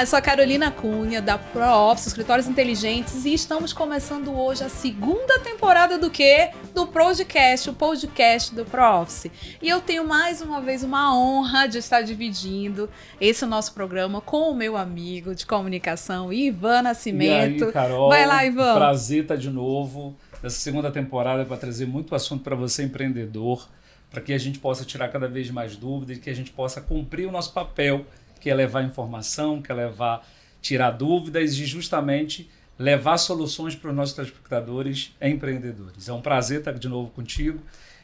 eu sou a Carolina Cunha, da ProOffice, Escritórios Inteligentes, e estamos começando hoje a segunda temporada do quê? Do podcast, o podcast do ProOffice. E eu tenho mais uma vez uma honra de estar dividindo esse nosso programa com o meu amigo de comunicação, Ivan Nascimento. E aí, Carol? Vai lá, Ivan. Prazer estar de novo. Essa segunda temporada para trazer muito assunto para você, empreendedor, para que a gente possa tirar cada vez mais dúvidas e que a gente possa cumprir o nosso papel, que é levar informação, que é tirar dúvidas e justamente levar soluções para os nossos telespectadores empreendedores. É um prazer estar de novo contigo.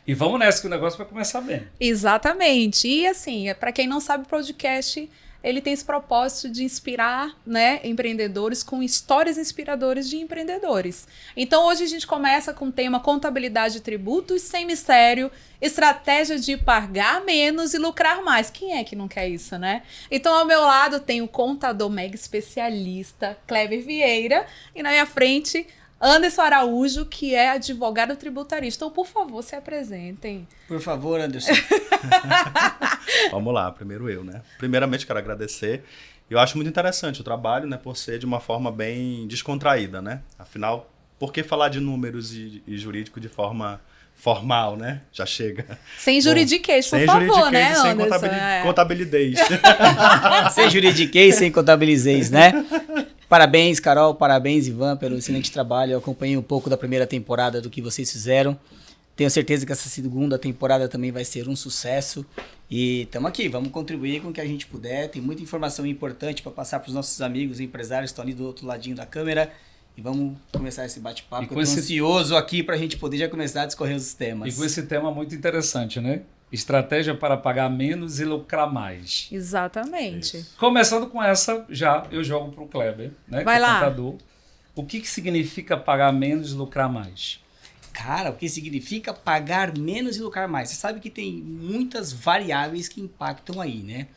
E vamos nessa que o negócio vai começar bem. Exatamente. E assim, para quem não sabe, o podcast ele tem esse propósito de inspirar, né, empreendedores com histórias inspiradoras de empreendedores. Então hoje a gente começa com o tema contabilidade e tributos sem mistério, estratégia de pagar menos e lucrar mais. Quem é que não quer isso, né? Então ao meu lado tem o contador mega especialista Kleber Vieira e na minha frente Anderson Araújo, que é advogado tributarista. Então, por favor, se apresentem. Por favor, Anderson. Vamos lá, primeiro eu, né? Primeiramente, quero agradecer. Eu acho muito interessante o trabalho, né? Por ser de uma forma bem descontraída, né? Afinal, por que falar de números e jurídico de forma formal, né? Já chega. Sem juridiquês, por favor, né, Anderson? Sem contabilidez. Sem juridiquês, sem contabilizez, né? Parabéns, Carol, parabéns, Ivan, pelo excelente trabalho. Eu acompanhei um pouco da primeira temporada do que vocês fizeram. Tenho certeza que essa segunda temporada também vai ser um sucesso. E estamos aqui, vamos contribuir com o que a gente puder. Tem muita informação importante para passar para os nossos amigos empresários que estão ali do outro ladinho da câmera. E vamos começar esse bate-papo. Eu estou ansioso aqui para a gente poder já começar a discorrer os temas. E com esse tema muito interessante, né? Estratégia para pagar menos e lucrar mais. Exatamente. Isso. Começando com essa, já eu jogo para o Kleber, né? Vai lá. Contador. O que significa pagar menos e lucrar mais? Cara, o que significa pagar menos e lucrar mais? Você sabe que tem muitas variáveis que impactam aí, né?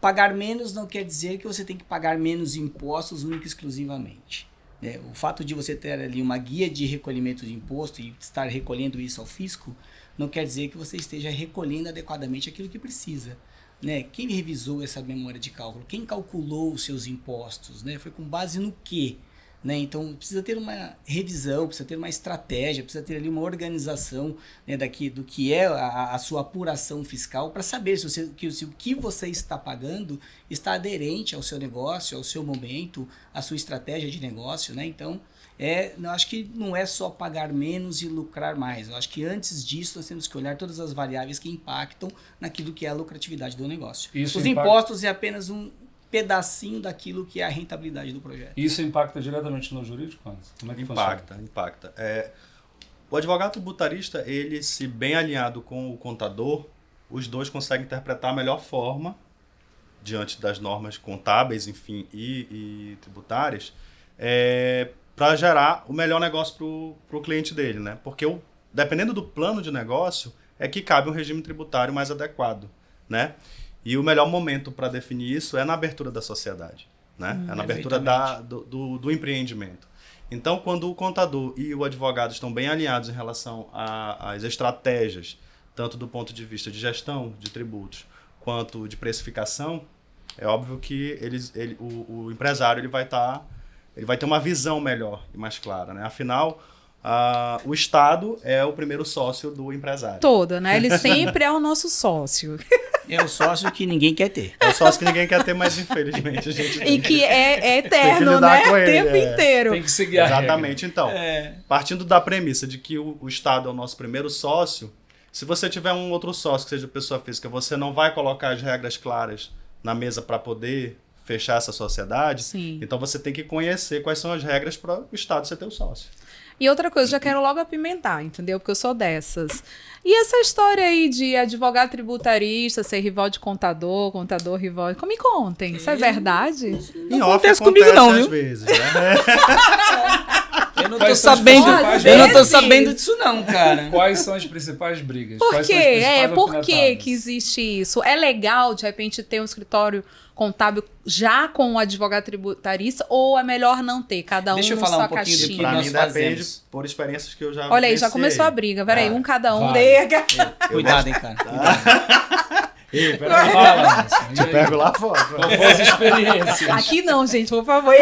Pagar menos não quer dizer que você tem que pagar menos impostos única e exclusivamente. Né? O fato de você ter ali uma guia de recolhimento de imposto e estar recolhendo isso ao fisco não quer dizer que você esteja recolhendo adequadamente aquilo que precisa. Né? Quem revisou essa memória de cálculo? Quem calculou os seus impostos? Né? Foi com base no quê? Né? Então, precisa ter uma revisão, precisa ter uma estratégia, precisa ter ali uma organização, né, do que é a sua apuração fiscal para saber se o que você está pagando está aderente ao seu negócio, ao seu momento, à sua estratégia de negócio. Né? Então, eu acho que não é só pagar menos e lucrar mais. Eu acho que antes disso nós temos que olhar todas as variáveis que impactam naquilo que é a lucratividade do negócio. Os impostos é apenas um pedacinho daquilo que é a rentabilidade do projeto. Isso impacta diretamente no jurídico, Anderson? Como é que Impacta. O advogado tributarista, ele, se bem alinhado com o contador, os dois conseguem interpretar a melhor forma diante das normas contábeis, enfim, e tributárias, para gerar o melhor negócio para o cliente dele, né? Porque dependendo do plano de negócio, é que cabe um regime tributário mais adequado, né? E o melhor momento para definir isso é na abertura da sociedade, né? É na abertura do empreendimento. Então, quando o contador e o advogado estão bem alinhados em relação às estratégias, tanto do ponto de vista de gestão de tributos, quanto de precificação, é óbvio que o empresário ele vai ter uma visão melhor e mais clara, né? Afinal, o Estado é o primeiro sócio do empresário. Né? Ele sempre é o nosso sócio. É o sócio que ninguém quer ter. É o sócio que ninguém quer ter, mas infelizmente a gente tem. E que é eterno, né? O tempo inteiro. Tem que seguir a Exatamente. regra. Então, partindo da premissa de que o Estado é o nosso primeiro sócio, se você tiver um outro sócio que seja pessoa física, você não vai colocar as regras claras na mesa para poder fechar essa sociedade. Sim. Então você tem que conhecer quais são as regras para o Estado ser teu sócio. E outra coisa, já quero logo apimentar, entendeu? Porque eu sou dessas. E essa história aí de advogado tributarista, ser rival de contador rival... Me contem, isso é verdade? Não acontece comigo não, viu? Às vezes, né? Eu não tô sabendo disso não, cara. Quais são as principais brigas? Por quê? Por que existe isso? É legal, de repente, ter um escritório contábil já com o advogado tributarista ou é melhor não ter? Cada um Deixa eu na falar sua um pouquinho do que caixinha. nós fazemos. Depende por experiências que eu já Olha aí, já começou a briga. Peraí, um cada um. Vai. Nega. Cuidado, hein, cara. Ei, peraí. Fala, Márcio. Te pego lá fora. Qual foi as experiências? Aqui não, gente, por favor.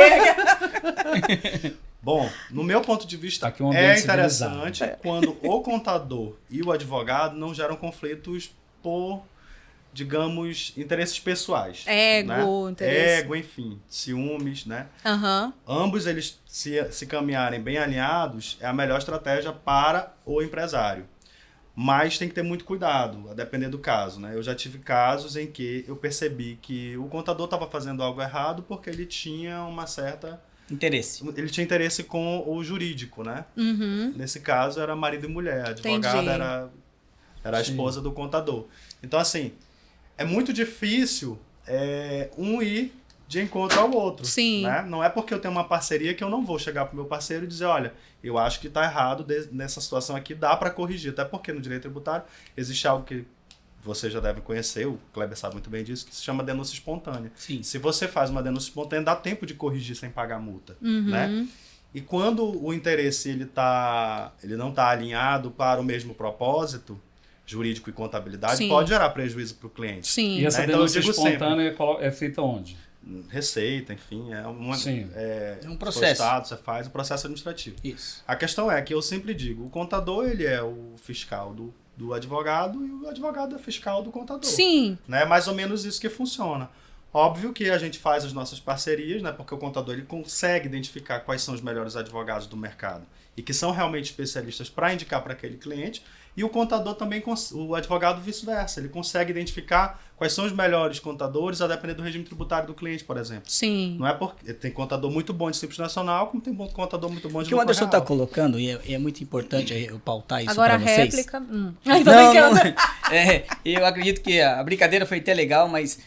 Bom, no meu ponto de vista, Aqui é um ambiente interessante quando o contador e o advogado não geram conflitos por, digamos, interesses pessoais. Ego, né? interesse. Ego, enfim, ciúmes, né? Aham. Ambos, eles se caminharem bem alinhados, é a melhor estratégia para o empresário. Mas tem que ter muito cuidado, a depender do caso, né? Eu já tive casos em que eu percebi que o contador estava fazendo algo errado porque ele tinha uma certa... Ele tinha interesse com o jurídico, né? Uhum. Nesse caso, era marido e mulher. A advogada Entendi. era a esposa do contador. Então, assim, é muito difícil um ir de encontro ao outro. Sim. Né? Não é porque eu tenho uma parceria que eu não vou chegar pro meu parceiro e dizer, olha, eu acho que está errado nessa situação aqui, dá para corrigir. Até porque no direito tributário existe algo que você já deve conhecer, o Kleber sabe muito bem disso, que se chama denúncia espontânea. Sim. Se você faz uma denúncia espontânea, dá tempo de corrigir sem pagar multa. Uhum. Né? E quando o interesse ele não está alinhado para o mesmo propósito, jurídico e contabilidade, Sim. pode gerar prejuízo para o cliente. Sim. E essa Então, eu denúncia digo espontânea é feita onde? Receita, enfim, Sim. É um for processo. Estado, você faz o processo administrativo. Isso. A questão é que eu sempre digo, o contador ele é o fiscal do advogado e o advogado é fiscal do contador. Sim. Né? É mais ou menos isso que funciona. Óbvio que a gente faz as nossas parcerias, né? Porque o contador ele consegue identificar quais são os melhores advogados do mercado e que são realmente especialistas para indicar para aquele cliente. E o contador também, o advogado vice-versa, ele consegue identificar quais são os melhores contadores a depender do regime tributário do cliente, por exemplo. Sim. Não é porque tem contador muito bom de Simples Nacional, como tem contador muito bom de O que o lucro Anderson está real. colocando, e é muito importante eu pautar isso Agora para a vocês. réplica. Não, eu acredito que a brincadeira foi até legal, mas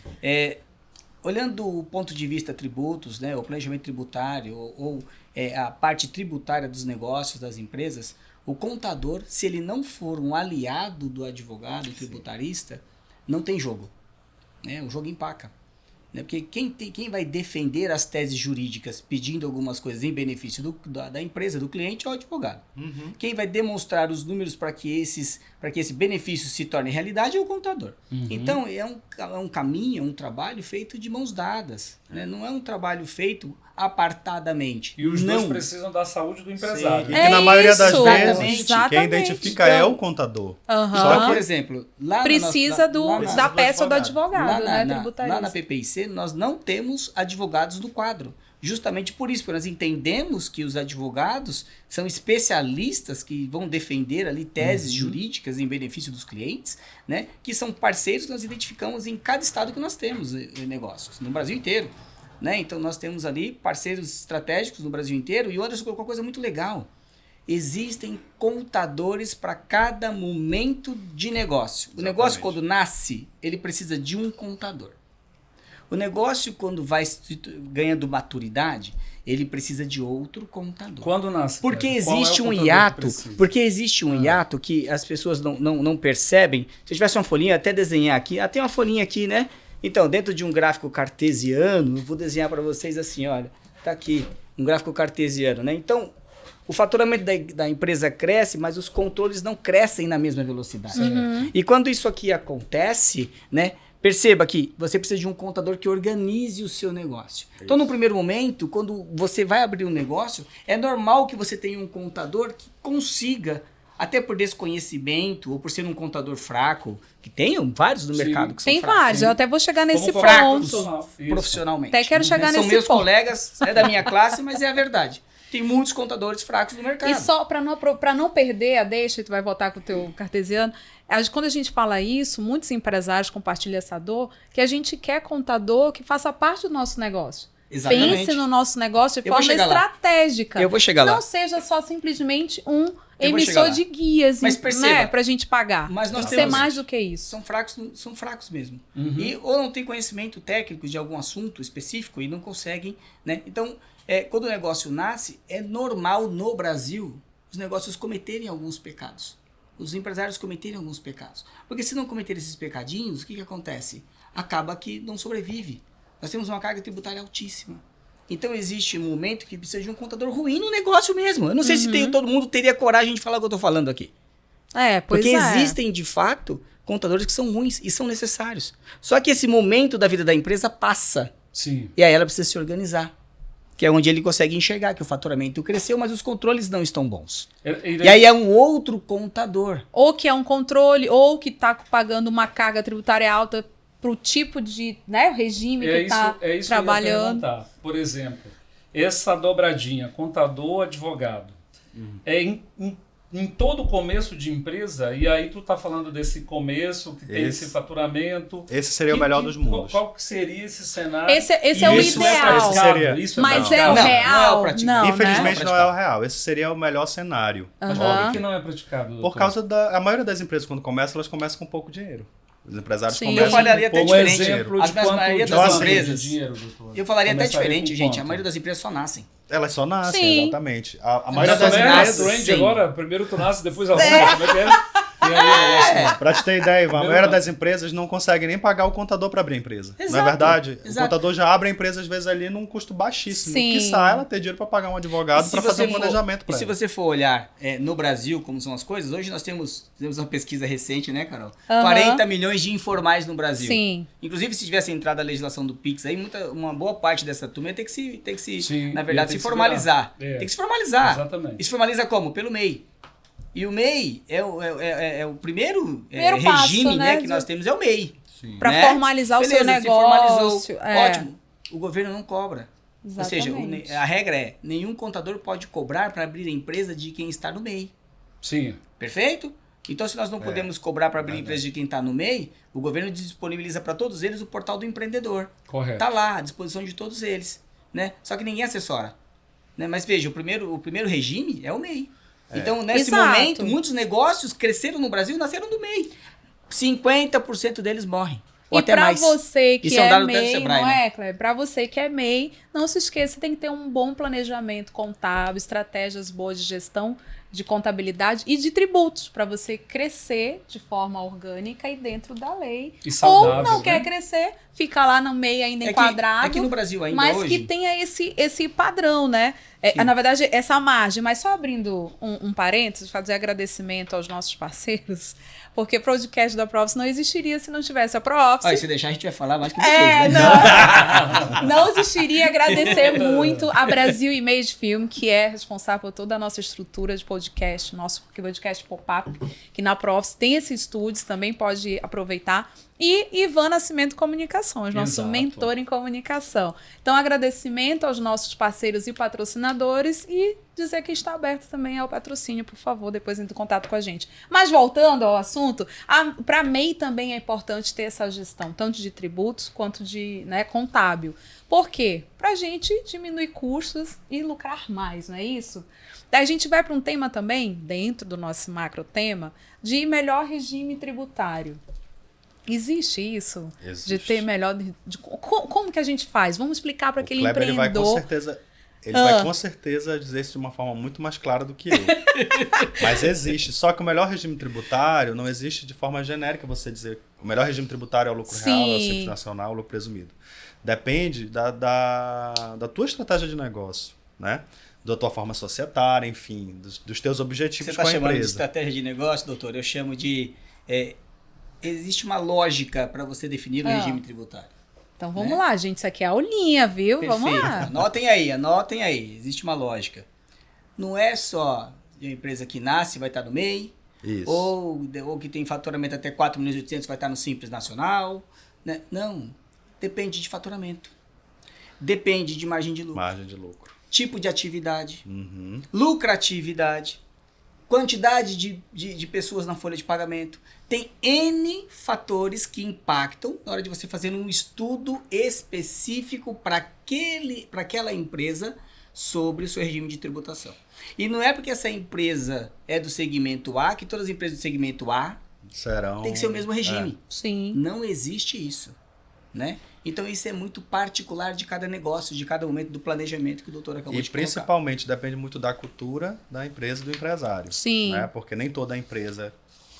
olhando o ponto de vista tributos, né, o planejamento tributário ou a parte tributária dos negócios, das empresas, o contador, se ele não for um aliado do advogado tributarista, não tem jogo. Né? O jogo empaca. Né? Porque quem vai defender as teses jurídicas pedindo algumas coisas em benefício da empresa, do cliente, é o advogado. Uhum. Quem vai demonstrar os números para que esse benefício se torne realidade é o contador. Uhum. Então, é um caminho, é um trabalho feito de mãos dadas. Né? Não é um trabalho feito apartadamente. E os não. dois precisam da saúde do Sim, empresário. e que na maioria das isso. vezes, Exatamente. quem identifica Então, é o contador. Aham. Só que, por exemplo, Precisa da peça do do advogado, né? lá na Tributarista. PPIC, nós não temos advogados no quadro. Justamente por isso, porque nós entendemos que os advogados são especialistas que vão defender ali teses jurídicas em benefício dos clientes, né? Que são parceiros que nós identificamos em cada estado que nós temos negócios, no Brasil inteiro. Né? Então nós temos ali parceiros estratégicos no Brasil inteiro e o Anderson colocou uma coisa muito legal. Existem contadores para cada momento de negócio. O negócio, quando nasce, ele precisa de um contador. O negócio, quando vai ganhando maturidade, ele precisa de outro contador. Quando nasce? Porque Qual existe é o um contador que hiato. precisa? Porque existe um hiato que as pessoas não percebem. Se eu tivesse uma folhinha, até desenhar aqui. Tem uma folhinha aqui, né? Então, dentro de um gráfico cartesiano, eu vou desenhar para vocês assim, olha. Tá aqui, um gráfico cartesiano, né? Então, o faturamento da empresa cresce, mas os controles não crescem na mesma velocidade. E quando isso aqui acontece, né? Perceba que você precisa de um contador que organize o seu negócio. Então, no primeiro momento, quando você vai abrir um negócio, é normal que você tenha um contador que consiga, até por desconhecimento ou por ser um contador fraco, que tem vários no Sim. mercado que são Tem fracos. vários, eu até vou chegar nesse Como falar ponto. profissional. Isso. Profissionalmente. Até quero chegar São nesse meus ponto. colegas, é da minha classe, mas é a verdade. Tem muitos contadores fracos no mercado. E só para não perder a deixa, tu vai voltar com o teu cartesiano, quando a gente fala isso, muitos empresários compartilham essa dor, que a gente quer contador que faça parte do nosso negócio. Exatamente. Pense no nosso negócio de Eu vou forma chegar lá. estratégica. Eu vou chegar lá. Não seja só simplesmente um chegar emissor lá. de guias, Mas perceba, né, pra gente pagar. mas nós Tem que temos- ser mais do que isso. São fracos mesmo. E, ou não tem conhecimento técnico de algum assunto específico e não conseguem, né? Então, quando o negócio nasce, é normal no Brasil os negócios cometerem alguns pecados. Os empresários cometerem alguns pecados. Porque se não cometerem esses pecadinhos, o que acontece? Acaba que não sobrevive. Nós temos uma carga tributária altíssima. Então existe um momento que precisa de um contador ruim no negócio mesmo. Eu não sei se todo mundo teria coragem de falar o que eu estou falando aqui. Pois Porque é. existem, de fato, contadores que são ruins e são necessários. Só que esse momento da vida da empresa passa. Sim. E aí ela precisa se organizar. Que é onde ele consegue enxergar que o faturamento cresceu, mas os controles não estão bons. E aí é um outro contador. Ou que é um controle, ou que está pagando uma carga tributária alta para o tipo de, né, regime que está trabalhando. Que eu ia perguntar. Por exemplo, essa dobradinha, contador, advogado, é em todo começo de empresa, e aí tu tá falando desse começo, que tem esse faturamento. Esse seria o melhor dos mundos. Qual que seria esse cenário? Esse é o ideal. Mas é o real? Não, infelizmente não é o real. Esse seria o melhor cenário. Mas por que não é praticado? Doutor? Por causa a maioria das empresas, quando começam, elas começam com pouco dinheiro. Os empresários começam eu falaria até diferente. Exemplo As maioria das empresas. Dinheiro, eu falaria até diferente, gente. A maioria das empresas só nascem. Elas só nascem, Sim. exatamente. A maioria das empresas. Agora, primeiro tu nasce, depois arruma. Como é que é? Pra te ter ideia, Ivan, a maioria das empresas não consegue nem pagar o contador para abrir a empresa. Exato, não é verdade? exato. O contador já abre a empresa, às vezes, ali num custo baixíssimo. Sim. Quiçá ela ter dinheiro para pagar um advogado para fazer um planejamento para ela. E se você for olhar no Brasil, como são as coisas, hoje nós temos uma pesquisa recente, né, Carol? 40 milhões de informais no Brasil. Sim. Inclusive, se tivesse entrado a legislação do Pix, aí uma boa parte dessa turma ia ter que se na verdade, se formalizar. Tem que se formalizar. Exatamente. E se formaliza como? Pelo MEI. E o MEI é o primeiro passo, regime, né, que nós temos, é o MEI. Para formalizar Beleza, o seu negócio. Se formalizou, ótimo. O governo não cobra. Exatamente. Ou seja, a regra é, nenhum contador pode cobrar para abrir a empresa de quem está no MEI. Sim. Perfeito? Então, se nós não podemos cobrar para abrir a empresa de quem está no MEI, o governo disponibiliza para todos eles o portal do empreendedor. Correto. Está lá, à disposição de todos eles. Né? Só que ninguém assessora. Né? Mas veja, o primeiro regime é o MEI. Então, nesse momento, muitos negócios cresceram no Brasil e nasceram do MEI. 50% deles morrem. Ou e até mais. Para você que isso é um dado MEI, Sebrae, não né? é, Cleber? Para você que é MEI, não se esqueça, tem que ter um bom planejamento contábil, estratégias boas de gestão, de contabilidade e de tributos, para você crescer de forma orgânica e dentro da lei. E saudável, ou não quer crescer, fica lá no meio ainda enquadrado. Aqui no Brasil ainda mas hoje... que tenha esse padrão, né? Na verdade, essa margem. Mas só abrindo um parênteses, fazer agradecimento aos nossos parceiros, porque o podcast da Profs não existiria se não tivesse a Profs. Se deixar, a gente vai falar mais que vocês, né? Não existiria. Agradecer muito a Brasil Image Film, que é responsável por toda a nossa estrutura de podcast, nosso podcast pop-up, que na Profs tem esses estúdios, também pode aproveitar. E Ivan Nascimento Comunicações, nosso mentor em comunicação. Então, agradecimento aos nossos parceiros e patrocinadores e dizer que está aberto também ao patrocínio, por favor, depois entre em contato com a gente. Mas voltando ao assunto, para a MEI também é importante ter essa gestão, tanto de tributos quanto de contábil. Por quê? Para a gente diminuir custos e lucrar mais, não é isso? Daí a gente vai para um tema também, dentro do nosso macro tema, de melhor regime tributário. Existe isso? Existe. De ter melhor... Como que a gente faz? Vamos explicar para aquele Kleber, empreendedor... Ele vai com certeza dizer isso de uma forma muito mais clara do que eu. Mas existe. Só que o melhor regime tributário não existe de forma genérica você dizer o melhor regime tributário é o lucro real, é o simples nacional, é o lucro presumido. Depende da tua estratégia de negócio, né? Da tua forma societária, enfim, dos teus objetivos com a empresa. Você está chamando de estratégia de negócio, doutor? Eu chamo de... existe uma lógica para você definir o regime tributário. Então vamos lá, gente. Isso aqui é a aulinha, viu? Perfeito. Vamos lá. Anotem aí. Existe uma lógica. Não é só a empresa que nasce vai estar no MEI, ou que tem faturamento até 4.800.000 vai estar no Simples Nacional. Né? Não. Depende de faturamento. Depende de margem de lucro. Margem de lucro. Tipo de atividade. Lucratividade. Quantidade de pessoas na folha de pagamento. Tem N fatores que impactam na hora de você fazer um estudo específico para aquela empresa sobre o seu regime de tributação. E não é porque essa empresa é do segmento A que todas as empresas do segmento A tem que ser o mesmo regime. Sim. Não existe isso. Né? Então isso é muito particular de cada negócio, de cada momento do planejamento que o doutor acabou de colocar. E principalmente depende muito da cultura da empresa e do empresário. Sim. Né? Porque nem toda empresa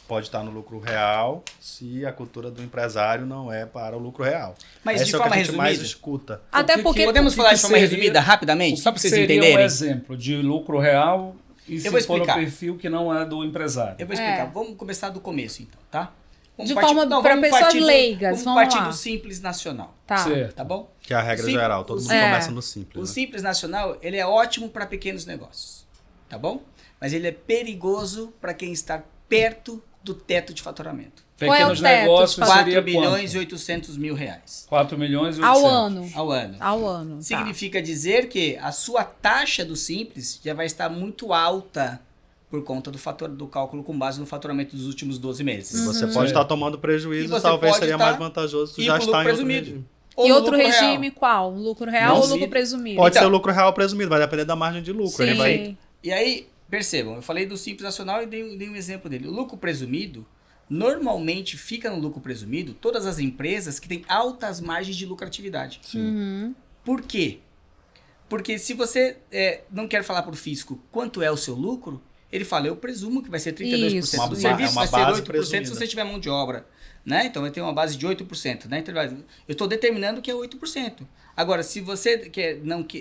pode estar no lucro real se a cultura do empresário não é para o lucro real. Mas de forma resumida, mais escuta. Até porque podemos falar de forma resumida rapidamente, só para vocês entenderem. Seria um exemplo de lucro real e se for no perfil que não é do empresário. Eu vou explicar. Vamos começar do começo então, tá? De forma para pessoas leigas, vamos vamos partir lá. do Simples Nacional, Tá. Certo. tá bom? Que é a regra geral, todo mundo É. começa no O simples. Né? Simples Nacional, ele é ótimo para pequenos negócios, tá bom? Mas ele é perigoso para quem está perto do teto de faturamento. Qual é o Pequenos teto? negócios 4 seria bilhões e quanto? 800 mil reais 4 milhões e Ao 800. ano. ao ano. Ao ano. Tá. Significa dizer que a sua taxa do Simples já vai estar muito alta por conta do cálculo com base no faturamento dos últimos 12 meses. E você Uhum. pode Sim. estar tomando E prejuízo, você talvez pode seria tá mais vantajoso tu ir já pro estar lucro em outro presumido. regime. Ou E no outro lucro real. regime qual? Lucro real Não, ou lucro se- presumido? Pode Então- ser o lucro real presumido, vai depender da margem de lucro. Sim. Ele vai... E aí, percebam, eu falei do Simples Nacional e dei um exemplo dele. O lucro presumido, normalmente fica no lucro presumido todas as empresas que têm altas margens de lucratividade. Uhum. Por quê? Porque se você não quer falar para o fisco quanto é o seu lucro, ele fala, eu presumo que vai ser 32% Isso, do isso. serviço, É uma vai ser base 8% se presumida. você tiver mão de obra. Né? Então vai ter uma base de 8%. Né? Então, eu estou determinando que é 8%. Agora, se você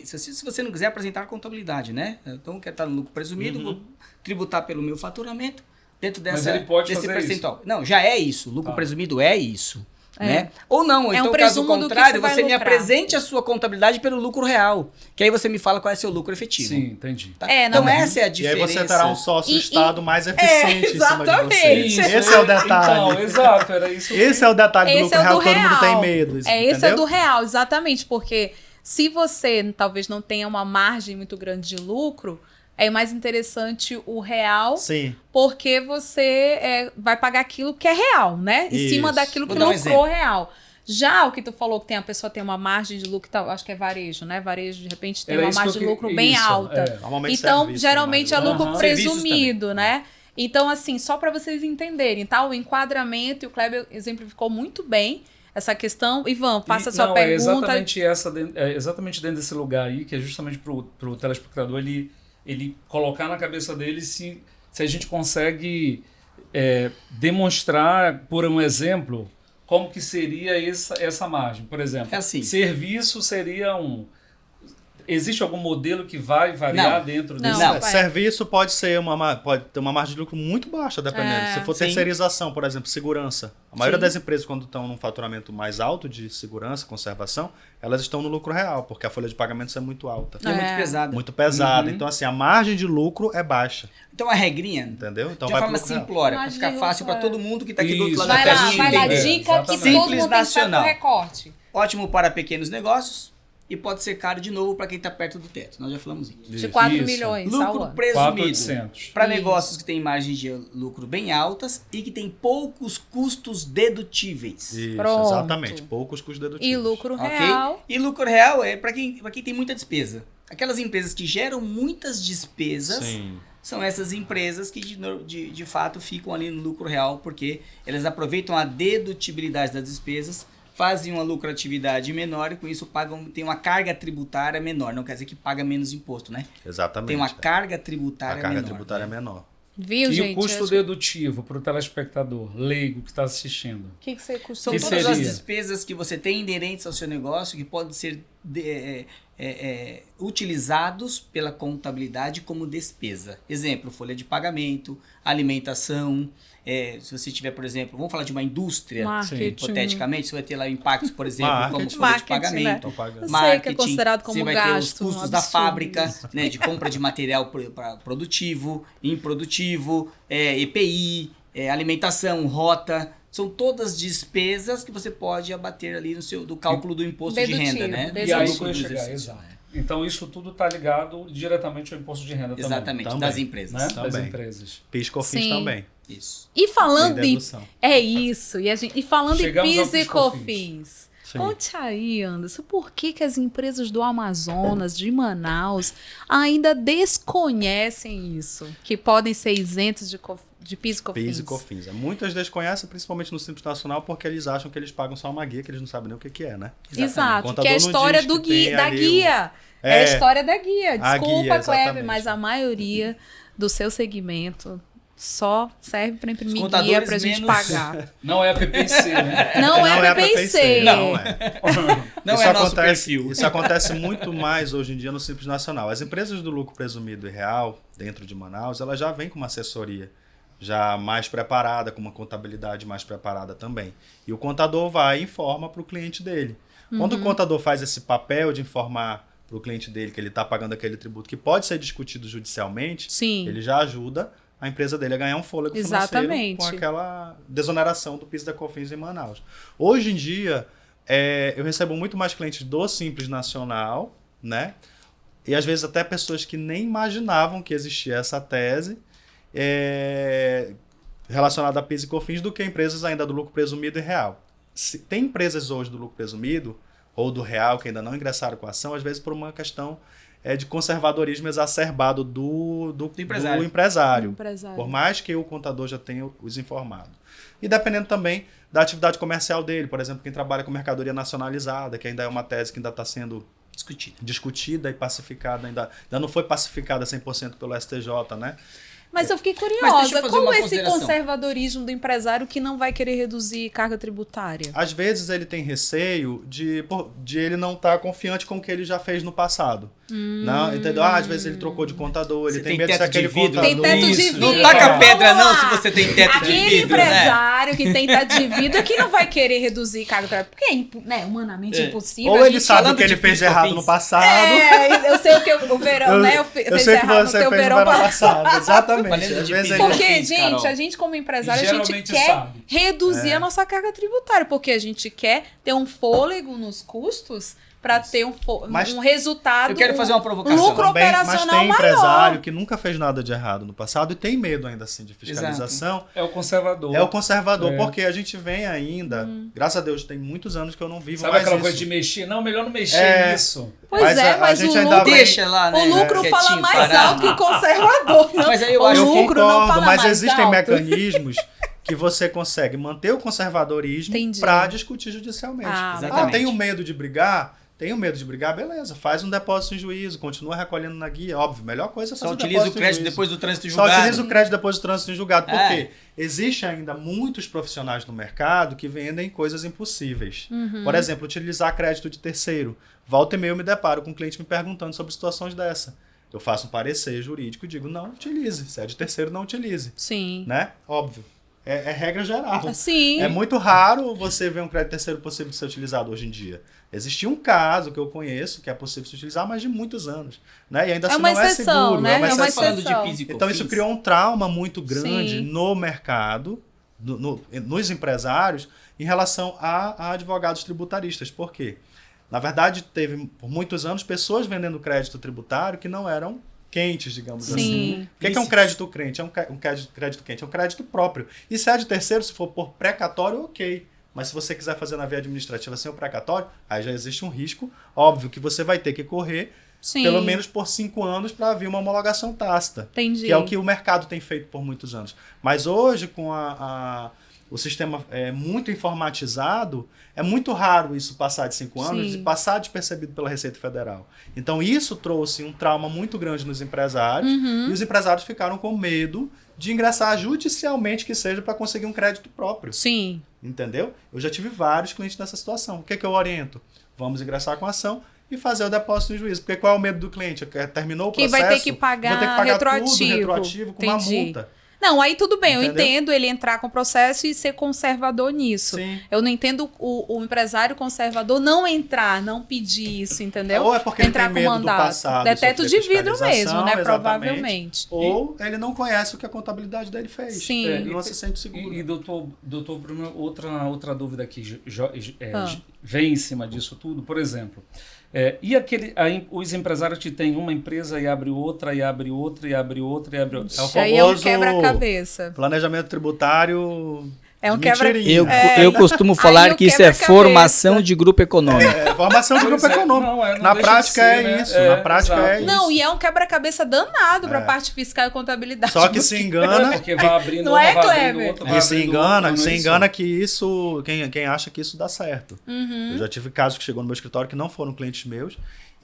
se você não quiser apresentar a contabilidade, né? Então quer estar no lucro presumido, vou tributar pelo meu faturamento dentro Mas ele pode desse fazer percentual. Não, já é isso. Lucro Tá. presumido é isso. É. Né? Ou não, ou É um então, caso presumo do que contrário, você vai você me lucrar. apresente a sua contabilidade pelo lucro real. Que aí você me fala qual é seu lucro efetivo. Sim, entendi. Tá? É, não, então mas- essa é a E aí diferença. você terá um sócio-estado E- mais eficiente em cima de você. exatamente. Esse é o detalhe. Então, exato, era isso. Esse é o detalhe do Esse lucro é o real, do todo mundo tem real. medo. Esse é entendeu? do real, exatamente, porque se você talvez não tenha uma margem muito grande de lucro, é mais interessante o real, Sim. porque você vai pagar aquilo que é real, né? Em cima Isso. daquilo que Vou dar um lucrou exemplo. real. Já o que tu falou que a pessoa tem uma margem de lucro, acho que é varejo, né? Varejo, de repente, tem Era uma isso que margem eu de lucro que- bem isso, alta. é. Normalmente Então, serviço, geralmente é né? lucro Aham. Serviços presumido, né? Então, assim, só para vocês entenderem, tá? O enquadramento, e o Kleber exemplificou muito bem essa questão. Ivan, faça a sua É pergunta. exatamente dentro desse lugar aí, que é justamente para o telespectador ele colocar na cabeça dele se a gente consegue demonstrar, por um exemplo, como que seria essa margem. Por exemplo, É assim. serviço seria Existe algum modelo que vai variar Não. dentro Não. desse? Não. Serviço pode ter uma margem de lucro muito baixa, dependendo. Se for Sim. terceirização, por exemplo, segurança. A maioria Sim. das empresas, quando estão num faturamento mais alto de segurança, conservação, elas estão no lucro real, porque a folha de pagamentos é muito alta. É muito É. pesada. Muito pesada. Uhum. Então, assim, a margem de lucro é baixa, Então a regrinha, entendeu? Então de uma vai forma pro lucro real. simplória, para Mas ficar de fácil para lucro, todo mundo que está aqui do outro Isso. lado Vai da lá, telinha vai lá, entender. dica que exatamente. todo mundo Simples tem que saber nacional. o recorte. Ótimo para pequenos negócios e pode ser caro de novo para quem está perto do teto. Nós já falamos isso. De 4 Isso. milhões ao Lucro ano. presumido 4.800. para Isso. negócios que têm margens de lucro bem altas e que têm poucos custos dedutíveis. Isso, Pronto. exatamente. Poucos custos dedutivos. E lucro Ok? real. E lucro real é para quem tem muita despesa. Aquelas empresas que geram muitas despesas Sim. são essas empresas que de fato ficam ali no lucro real porque elas aproveitam a dedutibilidade das despesas, fazem uma lucratividade menor e com isso tem uma carga tributária menor. Não quer dizer que paga menos imposto, né? Exatamente. Tem uma é. carga tributária A carga menor. tributária é né? menor. Viu, E gente? o custo Acho- dedutivo para o telespectador leigo que está assistindo? O que você São costuma Que todas as seria? despesas que você tem inerentes ao seu negócio que podem ser utilizados pela contabilidade como despesa. Exemplo, folha de pagamento, alimentação. Se você tiver, por exemplo, vamos falar de uma indústria, Marketing. hipoteticamente, você vai ter lá impactos, por exemplo, como Marketing. folha de Marketing, pagamento. Então, paga. Eu sei que é considerado como você vai gasto, ter os um custos da absurdo fábrica, isso. né, de compra de material produtivo, improdutivo, EPI, alimentação, rota. São todas despesas que você pode abater ali do cálculo do imposto de Dedutivo, renda, né? dedutivo. E aí Lucro que eu ia do chegar, exercício, exato. né? Então isso tudo está ligado diretamente ao imposto de renda também. Exatamente, Também. das empresas. Né? Das Também. empresas. PIS, COFINS Sim. também. Isso. E falando Tem em... dedução. É isso. E falando Chegamos em ao PIS e PIS, COFINS. Sim. Conte aí, Anderson, por que as empresas do Amazonas, de Manaus, ainda desconhecem isso? Que podem ser isentos de PIS e COFINS? PIS e COFINS. Muitas desconhecem, principalmente no Simples Nacional, porque eles acham que eles pagam só uma guia, que eles não sabem nem o que é, né? Exato, Contador que é a não história diz do que tem da ali guia. É a história da guia. A Desculpa, guia, Kleber, exatamente. mas a maioria do seu segmento só serve para imprimir Os guia contadores para a gente menos- pagar. Não é a PPC, né? Não, é PPC. Não é. Não Isso é nosso acontece, perfil. Isso acontece muito mais hoje em dia no Simples Nacional. As empresas do lucro presumido e real, dentro de Manaus, elas já vêm com uma assessoria já mais preparada, com uma contabilidade mais preparada também. E o contador vai e informa para o cliente dele. Quando o contador faz esse papel de informar para o cliente dele que ele está pagando aquele tributo que pode ser discutido judicialmente, Sim. ele já ajuda a empresa dele a ganhar um fôlego financeiro com aquela desoneração do PIS da COFINS em Manaus. Hoje em dia, eu recebo muito mais clientes do Simples Nacional, né? E às vezes até pessoas que nem imaginavam que existia essa tese relacionada a PIS e COFINS do que empresas ainda do lucro presumido e real. Tem empresas hoje do lucro presumido ou do real que ainda não ingressaram com a ação, às vezes por uma questão de conservadorismo exacerbado do empresário. Por mais que o contador já tenha os informado. E dependendo também da atividade comercial dele, por exemplo, quem trabalha com mercadoria nacionalizada, que ainda é uma tese que ainda está sendo discutida e pacificada, ainda não foi pacificada 100% pelo STJ, né? Mas eu fiquei curiosa, como esse conservadorismo do empresário que não vai querer reduzir carga tributária? Às vezes ele tem receio de ele não estar confiante com o que ele já fez no passado. Não, entendeu? Às vezes ele trocou de contador, ele tem medo de ser aquele contador. Tem teto de vidro. Não taca pedra não se você tem teto de vidro, aquele empresário que tem teto de vidro que não vai querer reduzir carga tributária, porque é humanamente impossível. Ou ele sabe o que ele fez de errado no passado. Eu sei o que o verão, né? Eu fez errado no teu verão passado. Exatamente. Porque, gente, a gente como empresário, a gente quer reduzir a nossa carga tributária, porque a gente quer ter um fôlego nos custos para ter um resultado. Eu quero fazer uma provocação. Lucro operacional maior. Mas tem empresário que nunca fez nada de errado no passado e tem medo ainda assim de fiscalização. Exato. É o conservador. É o conservador, porque a gente vem ainda, graças a Deus, tem muitos anos que eu não vivo Sabe mais aquela isso. coisa de mexer? Não, melhor não mexer nisso. Pois mas a gente o ainda lucro, deixa lá, né? O lucro fala mais alto que o conservador. Não? Mas aí eu o lucro não fala mas mais existem alto. mecanismos que você consegue manter o conservadorismo para discutir judicialmente. Exatamente. Tenho medo de brigar? Beleza, faz um depósito em juízo, continua recolhendo na guia, óbvio, melhor coisa é fazer Só utiliza o crédito depois do trânsito em julgado. Só utiliza o crédito depois do trânsito em julgado, porque existe ainda muitos profissionais no mercado que vendem coisas impossíveis. Por exemplo, utilizar crédito de terceiro. Volta e meia eu me deparo com um cliente me perguntando sobre situações dessa. Eu faço um parecer jurídico e digo, não utilize, se é de terceiro, não utilize. Sim. Né? Óbvio. É regra geral. Sim. É muito raro você ver um crédito terceiro possível de ser utilizado hoje em dia. Existia um caso que eu conheço que é possível se utilizar há mais de muitos anos. Né? E ainda assim uma não exceção, é seguro. Né? É uma exceção. Falando de PIS e COFINS. Então isso criou um trauma muito grande no mercado, nos empresários, em relação a advogados tributaristas. Por quê? Na verdade, teve por muitos anos pessoas vendendo crédito tributário que não eram quentes, digamos assim. O que é um crédito crente? Um crédito quente? É um crédito próprio. E se é de terceiro, se for por precatório, ok. Mas se você quiser fazer na via administrativa sem o precatório, aí já existe um risco, óbvio, que você vai ter que correr pelo menos por 5 anos para haver uma homologação tácita. Entendi. Que é o que o mercado tem feito por muitos anos. Mas hoje, com o sistema muito informatizado, é muito raro isso passar de 5 anos e passar despercebido pela Receita Federal. Então isso trouxe um trauma muito grande nos empresários e os empresários ficaram com medo de ingressar judicialmente que seja para conseguir um crédito próprio. Sim. Entendeu? Eu já tive vários clientes nessa situação. O que é que eu oriento? Vamos ingressar com a ação e fazer o depósito no juízo. Porque qual é o medo do cliente? Terminou o processo, vai ter que pagar retroativo. Tudo retroativo com uma multa. Não, aí tudo bem, Entendeu? eu entendo ele entrar com o processo e ser conservador nisso. Sim. Eu não entendo o empresário conservador não entrar, não pedir isso, entendeu? Ou é porque entrar ele tem medo do passado. É teto de vidro mesmo, né? Exatamente. Provavelmente. Ou ele não conhece o que a contabilidade dele fez. Sim. Ele não se sente seguro. E doutor Bruno, outra dúvida aqui vem em cima disso tudo. Por exemplo, os empresários que têm uma empresa e abre outra, e abre outra, e abre outra, e abre outra. É o Aí é um famoso quebra-cabeça. Planejamento tributário. É um quebra... Eu costumo falar que isso é formação de grupo econômico. Formação de grupo econômico. Na prática é isso. Na prática é isso. Não, e é um quebra-cabeça danado para a parte fiscal e contabilidade. Só que se engana. Porque vai abrindo não é, Kleber? E se engana que isso. Quem acha que isso dá certo. Eu já tive casos que chegou no meu escritório que não foram clientes meus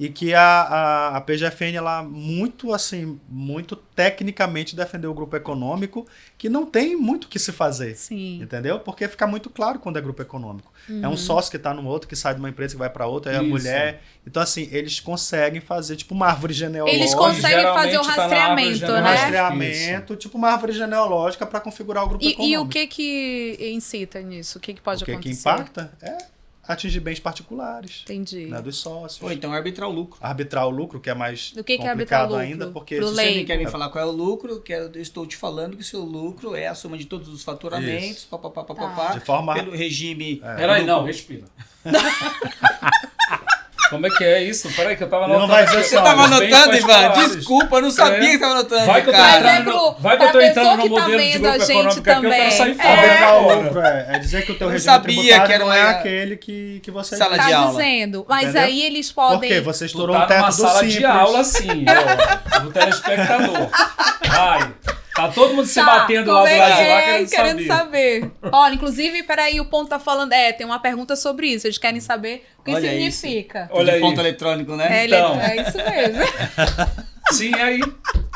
e que a PGFN, ela muito, assim, muito tecnicamente defendeu o grupo econômico, que não tem muito o que se fazer. Sim. Entendeu? Porque fica muito claro quando é grupo econômico. É um sócio que está no outro, que sai de uma empresa que vai para outra, é a Isso. mulher. Então, assim, eles conseguem fazer tipo uma árvore genealógica. Eles conseguem fazer o geralmente tá na árvore rastreamento, Um né? rastreamento, tipo uma árvore genealógica para configurar o grupo econômico. E o que incita nisso? O que pode O que acontecer? impacta é atingir bens particulares, Entendi. né, dos sócios. Ou então arbitrar o lucro. Arbitrar o lucro, que é mais O que é arbitrar o complicado lucro? ainda, porque Pro Se você leigo. me quer me falar qual é o lucro, eu estou te falando que o seu lucro é a soma de todos os faturamentos, Tá. de forma... pelo regime... Peraí, não, respira. Como é que é isso? Peraí, que eu tava Ele não anotando. vai dizer aqui. Você tava Os bens anotando, Ivan? particulares. Desculpa, eu não sabia É. que tava anotando, Vai que eu tô cara. entrando Mas é no, vai que pra eu tô entrando pessoa no que tá modelo de vendo grupo a gente econômico aqui, eu quero também. sair fora. Arbitrar o Fora. lucro é dizer que o teu Eu regime sabia tributário que era não é uma- aquele que você... Sala Tá de aula. dizendo. Mas Entendeu? aí eles podem... Porque você Tu estourou tá o teto numa do sala Simples. de aula assim, ó, do telespectador. Vai. Tá todo mundo se batendo lá como do é lado que de lá é? querendo saber. Olha, inclusive, peraí, o ponto tá falando... tem uma pergunta sobre isso. Eles querem saber o que Olha significa. Olha de aí. ponto eletrônico, né? Então. É isso mesmo. Sim, aí.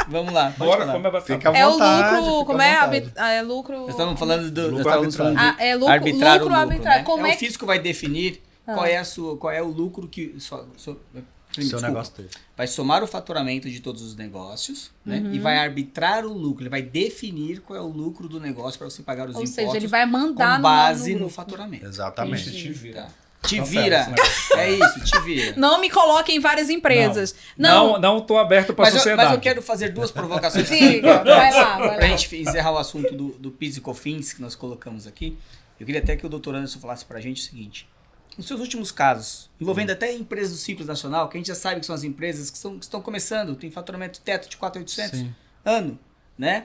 Vamos lá, pode Bora, falar. como é que vai Fica à É o vontade, lucro... fica Como à é? vontade. É lucro... Nós estamos falando do Lucro nós estávamos falando arbitrário. de É lucro arbitrar lucro o lucro, arbitrário. né? Como É é o fisco vai definir qual é o lucro que Seu negócio dele. vai somar o faturamento de todos os negócios, né? Uhum. E vai arbitrar o lucro, ele vai definir qual é o lucro do negócio para você pagar os Ou impostos seja, ele vai mandar com base no no grupo. faturamento. Exatamente. Te vira. Tá. Te Tá vira. certo, esse negócio. É isso, te vira. Não me coloque em várias empresas. Não tô aberto pra sociedade. Mas eu quero fazer duas provocações. Diga, vai lá, vai Pra lá. gente encerrar o assunto do PIS e COFINS que nós colocamos aqui, eu queria até que o doutor Anderson falasse pra gente o seguinte. Nos seus últimos casos, envolvendo até empresas do Simples Nacional, que a gente já sabe que são as empresas que estão começando, tem faturamento teto de 4.800 Sim. ano, né?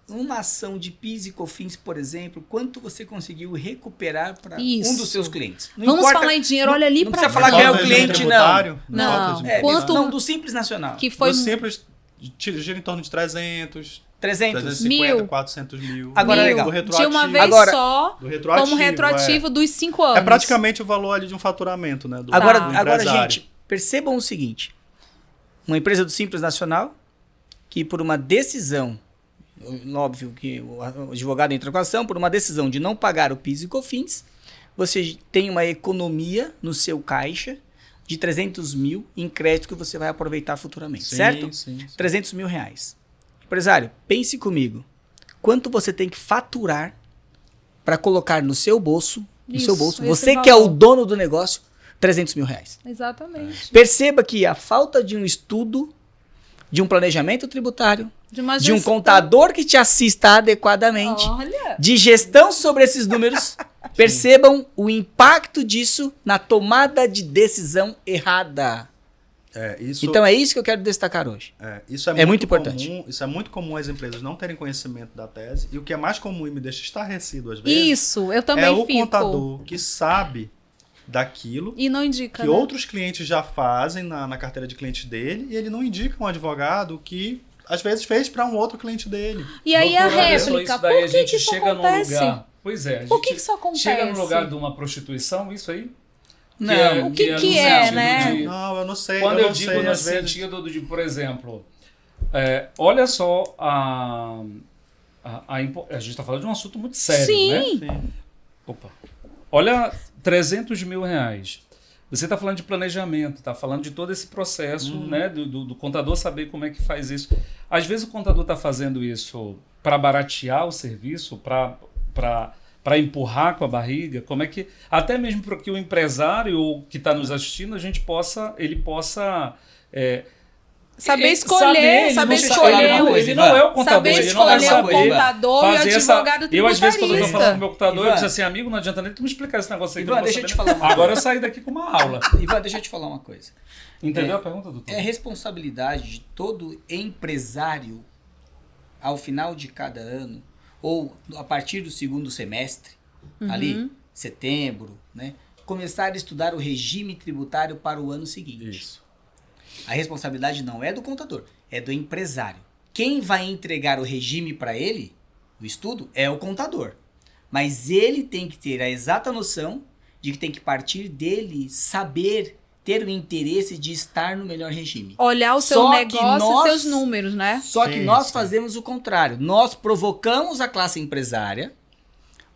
Uma ação de PIS e COFINS, por exemplo, quanto você conseguiu recuperar para Isso. um dos seus clientes? Não Vamos importa- falar em dinheiro, olha ali não pra precisa falar frente. quem é o Nota de cliente, tributário, Não. nota de Quanto- Não, do Simples Nacional. Que foi Do Simples, gira em torno de 300, 300. 350, Mil. 400 mil. Agora, mil legal. Do de retroativo. uma vez Agora- só, Do retroativo, como retroativo dos 5 anos. É praticamente o valor ali de um faturamento, né? Do, Agora, do agora, empresário. gente, percebam o seguinte. Uma empresa do Simples Nacional, que por uma decisão, óbvio que o advogado entra com a ação, por uma decisão de não pagar o PIS e COFINS, você tem uma economia no seu caixa de 300 mil em crédito que você vai aproveitar futuramente, Sim, certo? sim, sim. 300 mil reais. Empresário, pense comigo. Quanto você tem que faturar para colocar no seu bolso, Isso, esse você que é o valor. dono do negócio, 300 mil reais. Exatamente. Perceba que a falta de um estudo, de um planejamento tributário, De uma de um gestão- contador que te assista adequadamente, Olha. de gestão sobre esses números, percebam o impacto disso na tomada de decisão errada. Isso, Então é isso que eu quero destacar hoje. isso é muito importante. Comum, isso é muito comum as empresas não terem conhecimento da tese. E o que é mais comum e me deixa estarrecido às vezes Isso, eu também é o fico. contador que sabe daquilo E não indica, que né? outros clientes já fazem na carteira de clientes dele e ele não indica um advogado que às vezes fez para um outro cliente dele. E aí a Doutora, olha só, réplica, isso daí por a que gente que isso chega acontece? num lugar. Pois é, a Por gente que isso acontece? chega no lugar de uma prostituição, isso aí? Não, o que no que é, sentido né? de- Não, eu não sei. Quando eu eu não digo sei, no às vezes. sentido de, por exemplo, olha só a gente está falando de um assunto muito sério, Sim. né? Sim. Opa. Olha, 300 mil reais. Você está falando de planejamento, está falando de todo esse processo, né? Do contador saber como é que faz isso. Às vezes o contador está fazendo isso para baratear o serviço, para empurrar com a barriga, como é que até mesmo para que o empresário que está nos assistindo ele possa Saber escolher, ele saber não escolher. sabe, ele não é o contador, Saber ele não vai escolher o saber contador e o fazer advogado Eu às vezes quando eu tô falando com o tributarista. meu contador, eu Ivan. disse assim, amigo, não adianta nem tu me explicar esse negócio aí. que Ivan, eu não vou deixa eu saber te falar uma Agora coisa. eu saí daqui com uma aula. Ivan, deixa eu te falar uma coisa. Entendeu a pergunta, doutor? É responsabilidade de todo empresário, ao final de cada ano, ou a partir do segundo semestre, ali, setembro, né, começar a estudar o regime tributário para o ano seguinte. Isso. A responsabilidade não é do contador, é do empresário. Quem vai entregar o regime para ele, o estudo, é o contador. Mas ele tem que ter a exata noção de que tem que partir dele saber ter o interesse de estar no melhor regime. Olhar o seu Só que negócio nós- e seus números, né? Só que Sim, nós sim. fazemos o contrário. Nós provocamos a classe empresária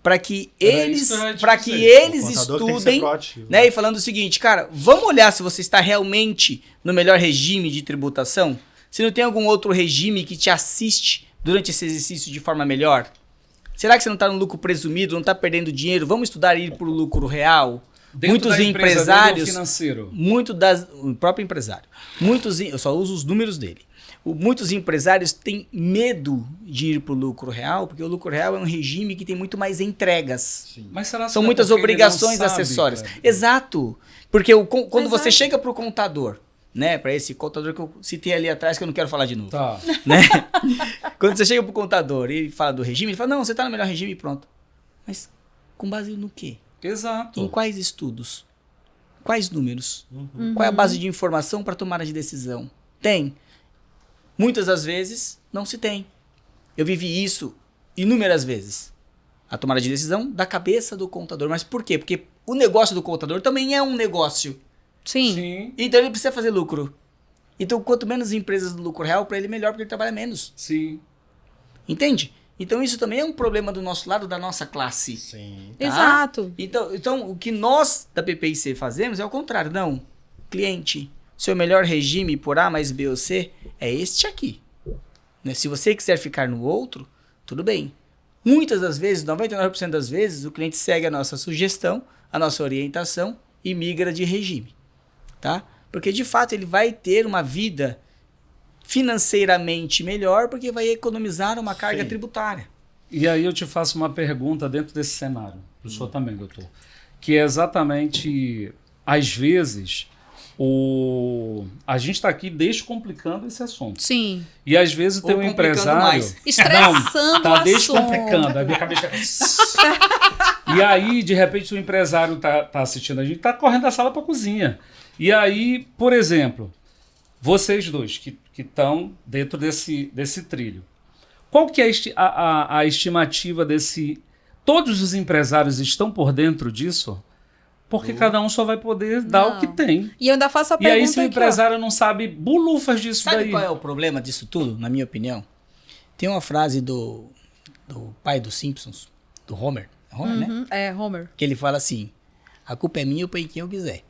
para que Era eles, isso que eu ia te para que dizer. eles O contador tem que ser estudem, proativo, né? E falando o seguinte, cara, vamos olhar se você está realmente no melhor regime de tributação? Se não tem algum outro regime que te assiste durante esse exercício de forma melhor? Será que você não está no lucro presumido, não está perdendo dinheiro? Vamos estudar e ir para o lucro real? Dentro Muitos da empresa dele, empresários, ou financeiro. o próprio empresário, eu só uso os números dele. Muitos empresários têm medo de ir para o lucro real, porque o lucro real é um regime que tem muito mais entregas. Mas será que São não é muitas porque ele obrigações não sabe, acessórias. cara? Exato. Porque quando você Exato. chega para o contador, né? Para esse contador que eu citei ali atrás, que eu não quero falar de novo. Tá. Né? Quando você chega para o contador e ele fala do regime, ele fala, não, você está no melhor regime e pronto. Mas com base no quê? Exato. Em quais estudos? Quais números? Qual é a base de informação para tomada de decisão? Tem. Muitas das vezes não se tem. Eu vivi isso inúmeras vezes. A tomada de decisão da cabeça do contador. Mas por quê? Porque o negócio do contador também é um negócio. Sim. Sim, Então ele precisa fazer lucro. Então quanto menos empresas no lucro real, para ele melhor, porque ele trabalha menos. sim. Entende? Então isso também é um problema do nosso lado, da nossa classe. Sim. Tá? Exato. Então, o que nós da PPIC fazemos é o contrário. Não, cliente, seu melhor regime por A mais B ou C é este aqui. Né? Se você quiser ficar no outro, tudo bem. Muitas das vezes, 99% das vezes, o cliente segue a nossa sugestão, a nossa orientação e migra de regime. Tá? Porque, de fato, ele vai ter uma vida financeiramente melhor porque vai economizar uma carga Sim. tributária. E aí eu te faço uma pergunta dentro desse cenário, para o senhor também, doutor, que é exatamente, às vezes, a gente está aqui descomplicando esse assunto. Sim. E às vezes tem Ou um complicando empresário... mais. Estressando Não, tá o assunto. descomplicando. A minha cabeça... E aí, de repente, o empresário tá assistindo a gente, tá correndo da sala para a cozinha. E aí, por exemplo, vocês dois que estão dentro desse trilho, qual que é a estimativa desse... Todos os empresários estão por dentro disso? Porque cada um só vai poder dar o que Não. tem. E eu ainda faço a E aí, pergunta se o aqui, ó. empresário não sabe bulufas disso Sabe daí... qual é o problema disso tudo, na minha opinião? Tem uma frase do pai dos Simpsons, do Homer, é Homer, né? Uhum, é, Homer. Que ele fala assim, a culpa é minha, eu ponho em quem eu quiser.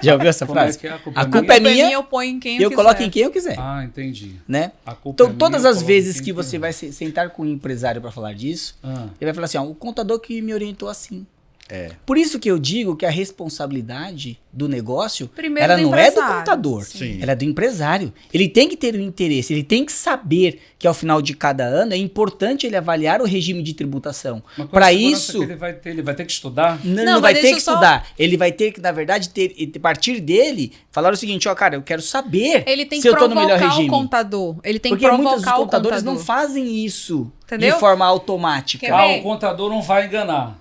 Já ouviu essa Como é frase? que é? A A culpa culpa é minha, eu ponho em quem eu quiser. coloco em quem eu quiser, Ah, entendi. né? A culpa Então, é minha, todas eu as coloco vezes quem que você quiser. vai sentar com um empresário para falar disso, Ah. ele vai falar assim, ó, o contador que me orientou assim. É. Por isso que eu digo que a responsabilidade do negócio, Primeiro ela do não é do empresário. contador, Sim. ela é do empresário. Ele tem que ter um interesse, ele tem que saber que ao final de cada ano é importante ele avaliar o regime de tributação. Mas qual a Para segurança isso, que ele vai ter que estudar? não, Não, vai mas ter deixa que eu só- estudar. Ele vai ter que, na verdade, a partir dele, falar o seguinte, ó, cara, eu quero saber Ele tem se que eu tô no melhor provocar o regime. contador. Ele tem Porque que muitos dos provocar o contadores contador. não fazem isso Entendeu? de forma automática. Quer Ah, ver? o contador não vai enganar.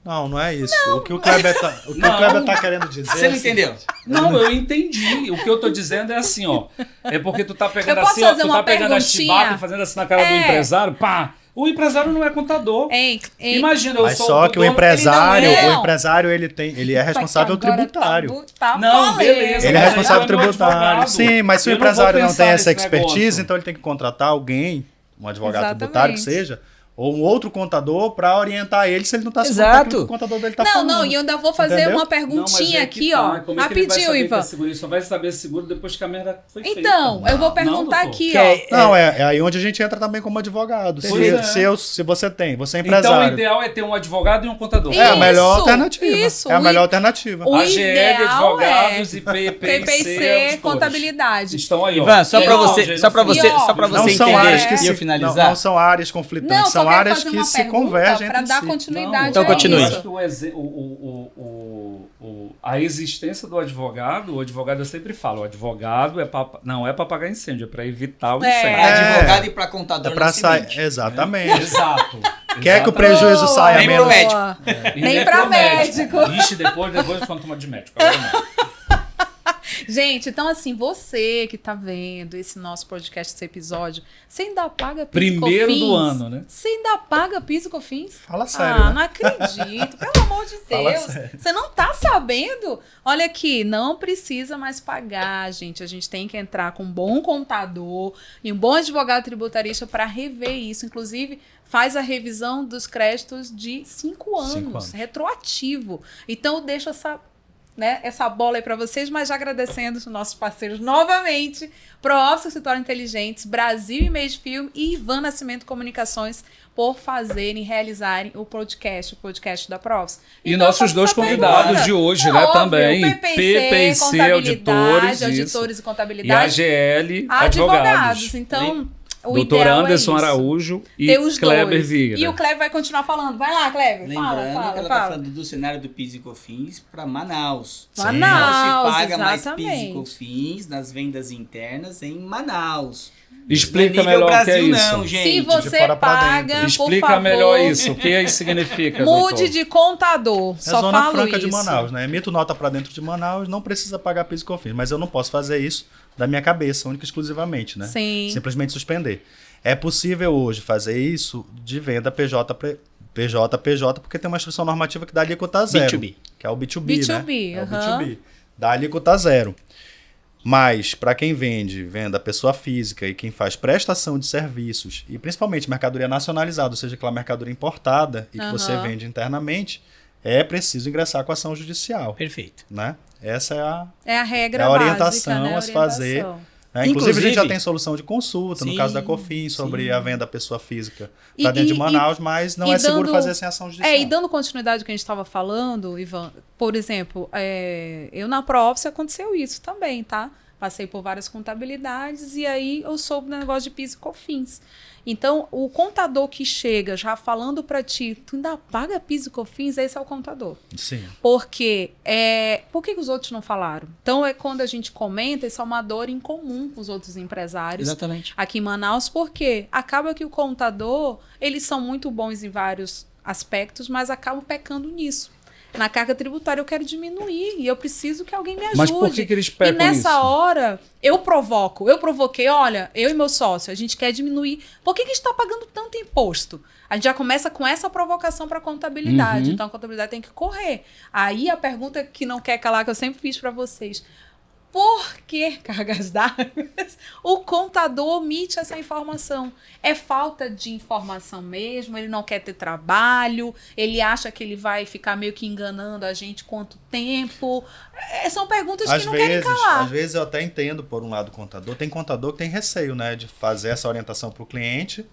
Não é isso. O que o Kleber tá querendo dizer. Você não é o entendeu? Não, eu entendi. O que eu tô dizendo é assim, ó. É porque tu tá pegando Eu posso assim, ó. fazer Tu uma tá pegando a perguntinha? chibata e fazendo assim na cara do É. empresário, pá. O empresário não é contador. Hein, Imagina, eu Mas sou só que o dono- empresário, ele não é. o empresário ele é responsável Agora tributário. Tá Não, valendo. beleza. Ele é mas responsável aí é meu tributário. advogado. Sim, mas se o Eu não vou empresário não pensar tem essa nesse expertise, negócio. então ele tem que contratar alguém, um advogado Exatamente. tributário que seja, ou um outro contador para orientar ele se ele não está Exato. o que o contador dele tá Não, falando. não, e eu ainda vou fazer Entendeu? uma Não, mas perguntinha é que aqui, tá. ó. Como é que ele vai Rapidinho, saber que é Ivan. seguro? Ele só vai saber seguro depois que a merda foi feita. Então, eu vou perguntar doutor. aqui, Que ó. é- Não, é aí onde a gente entra também como advogado. Pois é. Se você é Então, o empresário. ideal é ter um advogado e um contador. É a melhor Isso, alternativa. isso. É a O melhor i- alternativa. o AGL, ideal advogados é e PPC, PPC, contabilidade. Estão aí, ó. Ivan, só Tem pra áudio você, aí só no pra fundo. você, E, ó, só pra não você são entender áreas que e se, eu finalizar. não são áreas conflitantes, Não, só são quero áreas fazer que uma se pergunta convergem para entre dar si. continuidade Então a continue. Eu isso. acho que a existência do advogado, o advogado eu sempre falo, o advogado não é para apagar incêndio, é para evitar o É. incêndio. Pra É. advogado e pra contador É pra não se sair. mente. Exatamente. Exato. Quer que o Exatamente. prejuízo saia Nem pro menos. médico. E Nem pra médico. Ixi, depois quando toma de médico. Agora não. Gente, então assim, você que tá vendo esse nosso podcast, esse episódio, você ainda paga PIS e Primeiro COFINS? do ano, né? Você ainda paga PIS e COFINS? Fala sério, né? Não acredito, pelo amor de Fala Deus. sério. Você não tá sabendo? Olha aqui, não precisa mais pagar, gente. A gente tem que entrar com um bom contador e um bom advogado tributarista para rever isso. Inclusive, faz a revisão dos créditos de 5 anos, 5 anos. retroativo. Então, eu deixo essa bola aí para vocês, mas já agradecendo os nossos parceiros novamente, ProOffice Escritório Inteligentes, Brasil Image Film e Ivan Nascimento Comunicações por realizarem o podcast da ProOffice. E Então, nossos faço dois essa convidados pergunta. de hoje, É né, óbvio, também. o PPC, Auditores, auditores isso. e E contabilidade. AGL, advogados. Então, o Doutor ideal Anderson é isso. Araújo e Ter os Kleber dois. Vieira. E o Kleber vai continuar falando. Vai lá, Kleber. Lembrando Fala, que ela está falando do cenário do PIS e COFINS para Manaus. Manaus, Não se paga mais PIS e exatamente. COFINS nas vendas internas em Manaus. Explica Não é nível melhor o que é Brasil, isso. não, gente. Se você fora pra paga, dentro. por Explica favor, melhor isso. O que isso significa, mude doutor? de contador. É Só a Zona falo Franca isso. de Manaus, né? Emito nota para dentro de Manaus, não precisa pagar PIS e COFINS, mas eu não posso fazer isso da minha cabeça, única e exclusivamente, né? Sim. Simplesmente suspender. É possível hoje fazer isso de venda PJ, porque tem uma instrução normativa que dá alíquota zero. B2B. Que é o B2B, né? B2B, É o aham. B2B. Dá alíquota zero. Mas, para quem venda pessoa física e quem faz prestação de serviços, e principalmente mercadoria nacionalizada, ou seja, aquela mercadoria importada e que você Aham. vende internamente, é preciso ingressar com ação judicial. Perfeito. Né? Essa é a É a regra É a orientação básica, né? a se fazer. Orientação. Inclusive, a gente já Inclusive- tem solução de consulta, no Sim, caso da COFINS, sobre sim. a venda pessoa física E- para dentro e- de Manaus, mas não e é seguro dando- fazer sem ação judicial. E dando continuidade ao que a gente estava falando, Ivan, por exemplo, eu na ProOffice aconteceu isso também, tá? Passei por várias contabilidades e aí eu soube do negócio de PIS e COFINS. Então, o contador que chega já falando para ti, tu ainda paga PIS e COFINS, esse é o contador. Sim. Porque, por que os outros não falaram? Então, é quando a gente comenta, isso é uma dor em comum com os outros empresários. Exatamente. Aqui em Manaus, porque acaba que o contador, eles são muito bons em vários aspectos, mas acabam pecando nisso. Na carga tributária eu quero diminuir e eu preciso que alguém me ajude. Mas por que eles E pecam nessa nisso? hora, eu provoquei, olha, eu e meu sócio, a gente quer diminuir. Por que a gente está pagando tanto imposto? A gente já começa com essa provocação para a contabilidade. Uhum. Então a contabilidade tem que correr. Aí a pergunta que não quer calar, que eu sempre fiz para vocês. Por que cargas d'água o contador omite essa informação? É falta de informação mesmo? Ele não quer ter trabalho? Ele acha que ele vai ficar meio que enganando a gente quanto tempo? São perguntas que não querem calar. Às vezes eu até entendo, por um lado, o contador. Tem contador que tem receio, né, de fazer essa orientação para o cliente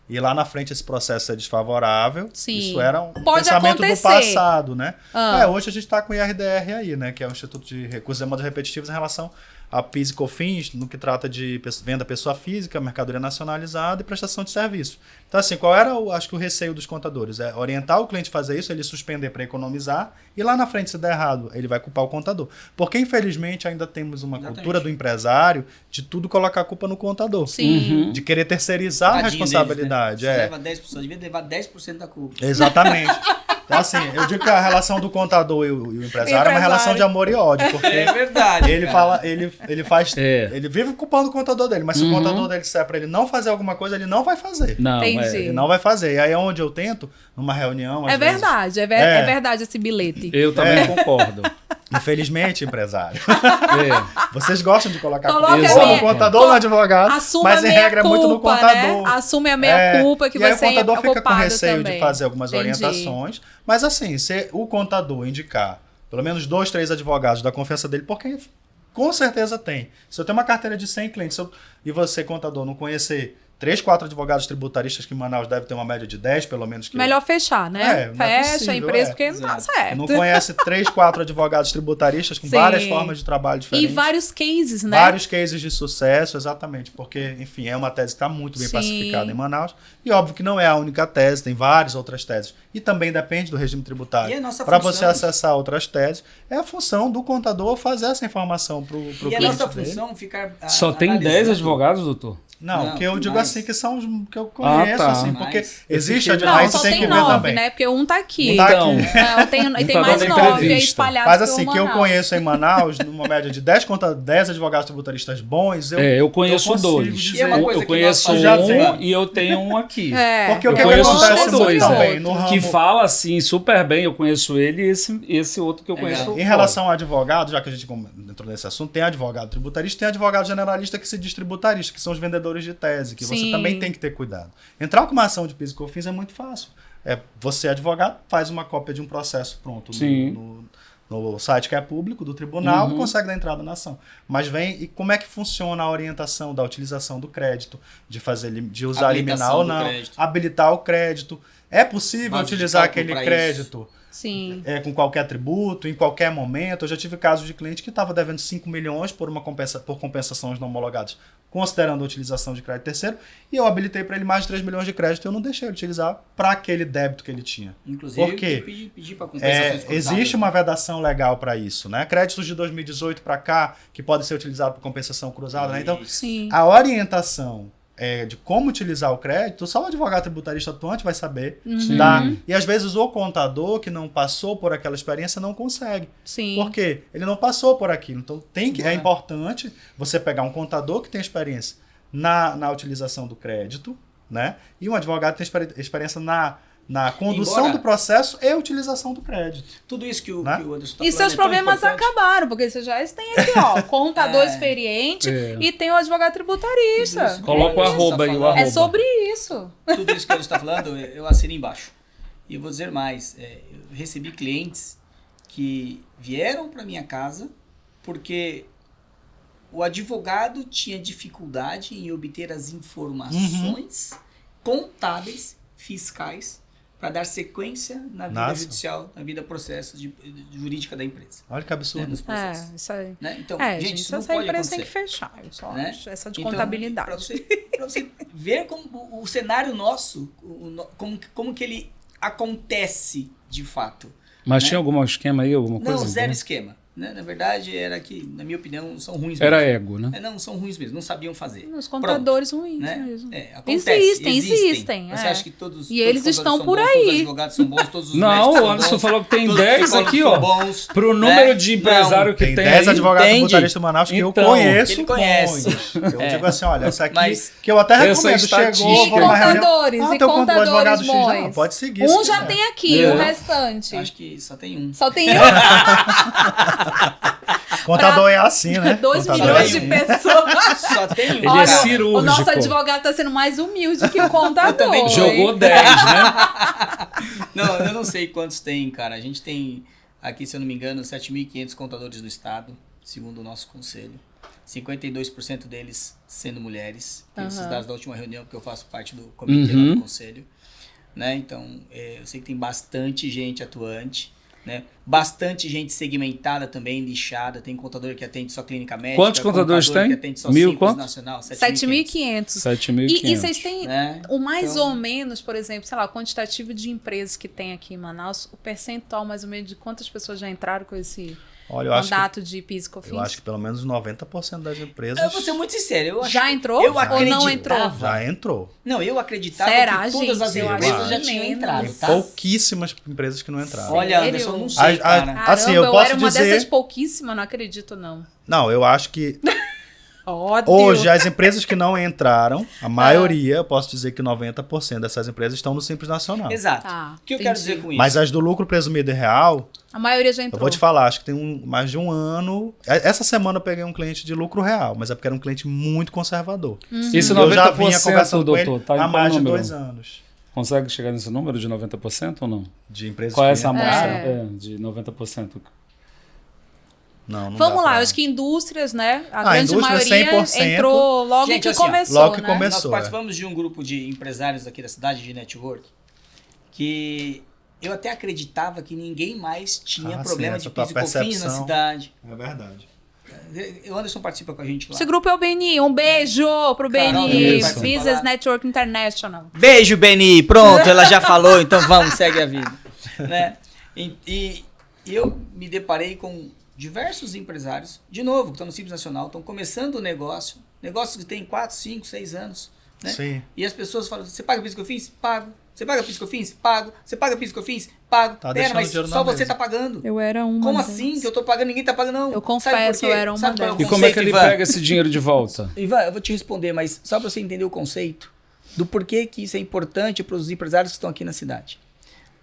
e lá na frente esse processo é desfavorável. Sim. Isso era um Pode pensamento acontecer. do passado, né? Ah. Hoje a gente está com o IRDR aí, né, que é o Instituto de Recursos e Demandas Repetitivas em relação a PIS e COFINS, no que trata de venda pessoa física, mercadoria nacionalizada e prestação de serviços. Então, assim, qual era, acho que o receio dos contadores? É orientar o cliente a fazer isso, ele suspender para economizar, e lá na frente, se der errado, ele vai culpar o contador. Porque, infelizmente, ainda temos uma Exatamente. cultura do empresário de tudo colocar a culpa no contador. Sim. De querer terceirizar a Tadinho responsabilidade. deles, né? É. Leva 10%, devia levar 10% da culpa. Exatamente. Então, assim, eu digo que a relação do contador e o empresário é uma relação de amor e ódio, porque É verdade. ele cara. fala, ele faz, É. ele vive culpando o contador dele, mas se o contador dele disser para ele não fazer alguma coisa, ele não vai fazer. Não, Entendi. Ele não vai fazer. E aí é onde eu tento, numa reunião, às É vezes, verdade, é É. verdade esse bilhete. eu também concordo. infelizmente, empresário, É. vocês gostam de colocar a Coloca culpa a ou minha- no contador ou no advogado, Assume mas a em meia regra é muito no culpa, contador. né? Assume a meia culpa que e aí você o contador é fica com culpado receio também. de fazer algumas Entendi. orientações, mas assim, se o contador indicar pelo menos 2, 3 advogados da confiança dele, porque com certeza tem. Se eu tenho uma carteira de 100 clientes e você, contador, não conhecer 3, 4 advogados tributaristas, que em Manaus deve ter uma média de 10, pelo menos. Que Melhor fechar, né? não é Fecha possível, a empresa, é. porque não tá Exato. certo. não conhece 3, 4 advogados tributaristas com Sim. várias formas de trabalho E diferentes. vários cases, né? Vários cases de sucesso, exatamente, porque, enfim, é uma tese que está muito bem Sim. pacificada em Manaus. E óbvio que não é a única tese, tem várias outras teses. E também depende do regime E tributário. a nossa Para função- você acessar outras teses, é a função do contador fazer essa informação para o E a cliente nossa dele. função ficar. Só tem 10 analisando- advogados, doutor? Não, que eu digo mais. assim, que são os que eu conheço, tá. assim, porque Mais. existe Esse Não, aí só você tem tem que ver 9, também. né? Porque um tá aqui. Tá Então, aqui. É, tem tá mais dando 9 aí entrevista. espalhados Mas pelo assim, que eu Manaus. conheço em Manaus, numa média de 10 advogados tributaristas bons, eu conheço consigo 2. dizer- E é uma coisa Eu que nós conheço fazemos, um né? e eu tenho um aqui. Porque o Eu que conheço acontece só dois, muito também é. no ramo... Que fala assim super bem, eu conheço ele e esse outro que eu conheço. Em relação ao advogado, já que a gente entrou nesse assunto, tem advogado tributarista, tem advogado generalista que se diz tributarista, que são os vendedores de tese, que você Sim. também tem que ter cuidado. Entrar com uma ação de PIS e COFINS é muito fácil. Você, advogado, faz uma cópia de um processo pronto Sim. no site que é público do tribunal e consegue dar entrada na ação. Mas e como é que funciona a orientação da utilização do crédito, de usar liminar Habilitação ou do não, crédito. habilitar o crédito. É possível Base de utilizar cálculo aquele pra crédito Sim. com qualquer tributo, em qualquer momento. Eu já tive casos de cliente que estava devendo 5 milhões por compensações não homologadas, considerando a utilização de crédito terceiro, e eu habilitei para ele mais de 3 milhões de crédito e eu não deixei ele utilizar para aquele débito que ele tinha. Inclusive, Por quê? pedir para compensações cruzadas. Existe uma vedação legal para isso, né? Créditos de 2018 para cá, que podem ser utilizados por compensação cruzada, né? Então, Sim. a orientação de como utilizar o crédito, só o advogado tributarista atuante vai saber dar. E às vezes o contador que não passou por aquela experiência não consegue. Sim. Por quê? Ele não passou por aquilo. Então é importante você pegar um contador que tem experiência na utilização do crédito, né? E um advogado que tem experiência na condução Embora- do processo e utilização do crédito. Tudo isso que o, Né? que o Anderson tá E falando seus é tão problemas importante. acabaram, porque você já tem aqui, ó, contador É. experiente É. e tem o advogado tributarista. Tudo isso. Coloca o É isso, arroba aí, tá o falando. arroba. É sobre isso. Tudo isso que ele está falando, eu assino embaixo. E eu vou dizer mais, eu recebi clientes que vieram para minha casa porque o advogado tinha dificuldade em obter as informações contábeis, fiscais, para dar sequência na vida Nossa. judicial, na vida processo jurídica da empresa, Olha que absurdo. nos processos. Isso aí. Né? Então, Gente, isso não essa pode empresa acontecer. tem que fechar. Eu só Né? acho essa de Então, contabilidade. Pra você ver como o cenário nosso, como que ele acontece de fato. Mas né? tinha algum esquema aí, alguma coisa? Não, zero né? esquema. Né? Na verdade, era que, na minha opinião, são ruins Era mesmo. ego, né? Não, são ruins mesmo, não sabiam fazer. Os contadores ruins Né? mesmo. Acontece, Existem. Você acha que todos E eles todos os estão contadores por são bons, todos os aí. advogados são bons, todos os Não, médicos o são Anderson bons, falou que tem todos os 10 psicólogos aqui, são ó. bons, Pro né? número de Não. empresário que Tem tem 10 aí, advogados entende? tributaristas em Manaus que eu Então, conheço. que ele conhece. bons. Eu É. digo assim, olha, essa aqui, Mas que eu até essa recomendo, estatística- chegou, E vou numa reunião. contadores, e teu contadores advogado X, não, bons. pode seguir. se Um já quiser. tem aqui, É. o restante. acho que só tem um. Só tem um. Contador é assim, né? 2 Contador milhões é de assim. pessoas. Só tem um. Ele é Olha, cirúrgico. o nosso advogado tá sendo mais humilde que o contador. também Jogou hein? 10, né? Não, eu não sei quantos tem, cara. A gente tem aqui, se eu não me engano, 7.500 contadores no estado, segundo o nosso conselho. 52% deles sendo mulheres. Esses dados da última reunião, porque eu faço parte do comitê lá do conselho. Né? Então, eu sei que tem bastante gente atuante. Né? Bastante gente segmentada também, lixada. Tem contador que atende só clínica médica. Quantos contadores contador tem? Que atende só 1.000 Simples quanto? Nacional, 7.500. 7.500. E vocês têm Né? o mais Então- ou menos, por exemplo, sei lá, o quantitativo de empresas que tem aqui em Manaus, o percentual mais ou menos de quantas pessoas já entraram com esse Olha, eu acho que mandato de PIS e COFINS? Eu acho que pelo menos 90% das empresas Eu vou ser muito sincero. Eu Já acho- entrou eu ou não entrou? acreditava- já entrou. Não, eu acreditava Será, que todas gente? as Eu empresas acho já que tinham menos. entrado, Tem tá? pouquíssimas empresas que não entraram. Olha, Sério? Anderson, não sei, A- cara. Caramba, Assim, eu eu posso era uma dizer- dessas pouquíssimas, não acredito não. Não, eu acho que Ódio. hoje as empresas que não entraram, a maioria, eu posso dizer que 90% dessas empresas estão no Simples Nacional. Exato. Tá, O que eu quero entendi. dizer com isso? Mas as do lucro presumido e real, A maioria já eu entrou. vou te falar, acho que tem mais de um ano. Essa semana eu peguei um cliente de lucro real, mas é porque era um cliente muito conservador. Isso Eu já vinha 90%, conversando com ele doutor, tá em há qual mais de número? 2 anos. Consegue chegar nesse número de 90% ou não? De empresas Qual é que essa amostra É. de 90%? Não Vamos dá lá, pra- acho que indústrias, né? A Ah, grande indústria, maioria 100%. entrou logo Gente, que assim, ó, começou, logo que né? começou. Nós participamos de um grupo de empresários aqui da cidade, de network, que eu até acreditava que ninguém mais tinha Ah, problema sim, de essa tua PIS e COFINS na percepção. cidade. É verdade. O Anderson participa com a gente lá. Esse grupo é o BNI. Um beijo pro Carol, BNI. isso. Business Network International. Beijo, Beni. Pronto, ela já falou, então vamos, segue a vida. Né? E eu me deparei com diversos empresários, de novo, que estão no Simples Nacional, estão começando o negócios que tem 4, 5, 6 anos, né? Sim. E as pessoas falam, você paga PIS/COFINS? Pago. Você paga PIS/COFINS? Pago. Você paga PIS/COFINS? Pago. Tá Pera, deixando mas dinheiro na só você mesa. tá pagando. Eu era uma Como delas. assim que eu tô pagando, ninguém tá pagando? Não. Eu Sabe confesso, por quê? eu era uma Sabe qual é o delas. E como é que conceito, ele Ivan? pega esse dinheiro de volta? Ivan, eu vou te responder, mas só para você entender o conceito do porquê que isso é importante para os empresários que estão aqui na cidade.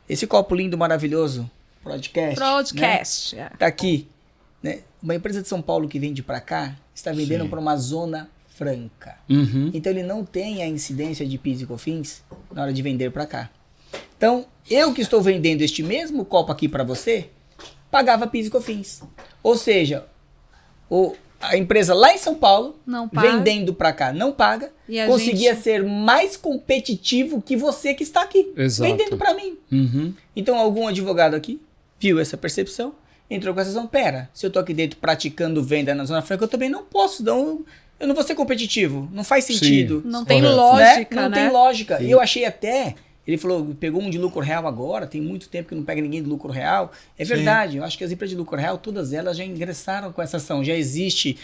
Esse copo lindo, maravilhoso, podcast. Né? Tá aqui, né? Uma empresa de São Paulo que vende para cá está vendendo Sim. para uma zona franca. Uhum. Então ele não tem a incidência de PIS e COFINS na hora de vender para cá. Então, eu que estou vendendo este mesmo copo aqui para você, pagava PIS e COFINS. Ou seja, a empresa lá em São Paulo, Não paga. vendendo para cá, não paga, E a conseguia gente- ser mais competitivo que você que está aqui, Exato. vendendo para mim. Uhum. Então, algum advogado aqui viu essa percepção, entrou com essa ação, pera, se eu tô aqui dentro praticando venda na Zona Franca, eu também não posso, não, eu não vou ser competitivo, não faz Sim. sentido. Não tem Correto. lógica, Não né? tem lógica. E eu achei até, ele falou, pegou um de lucro real agora, tem muito tempo que não pega ninguém de lucro real. É Sim. verdade, eu acho que as empresas de lucro real, todas elas já ingressaram com essa ação, já existe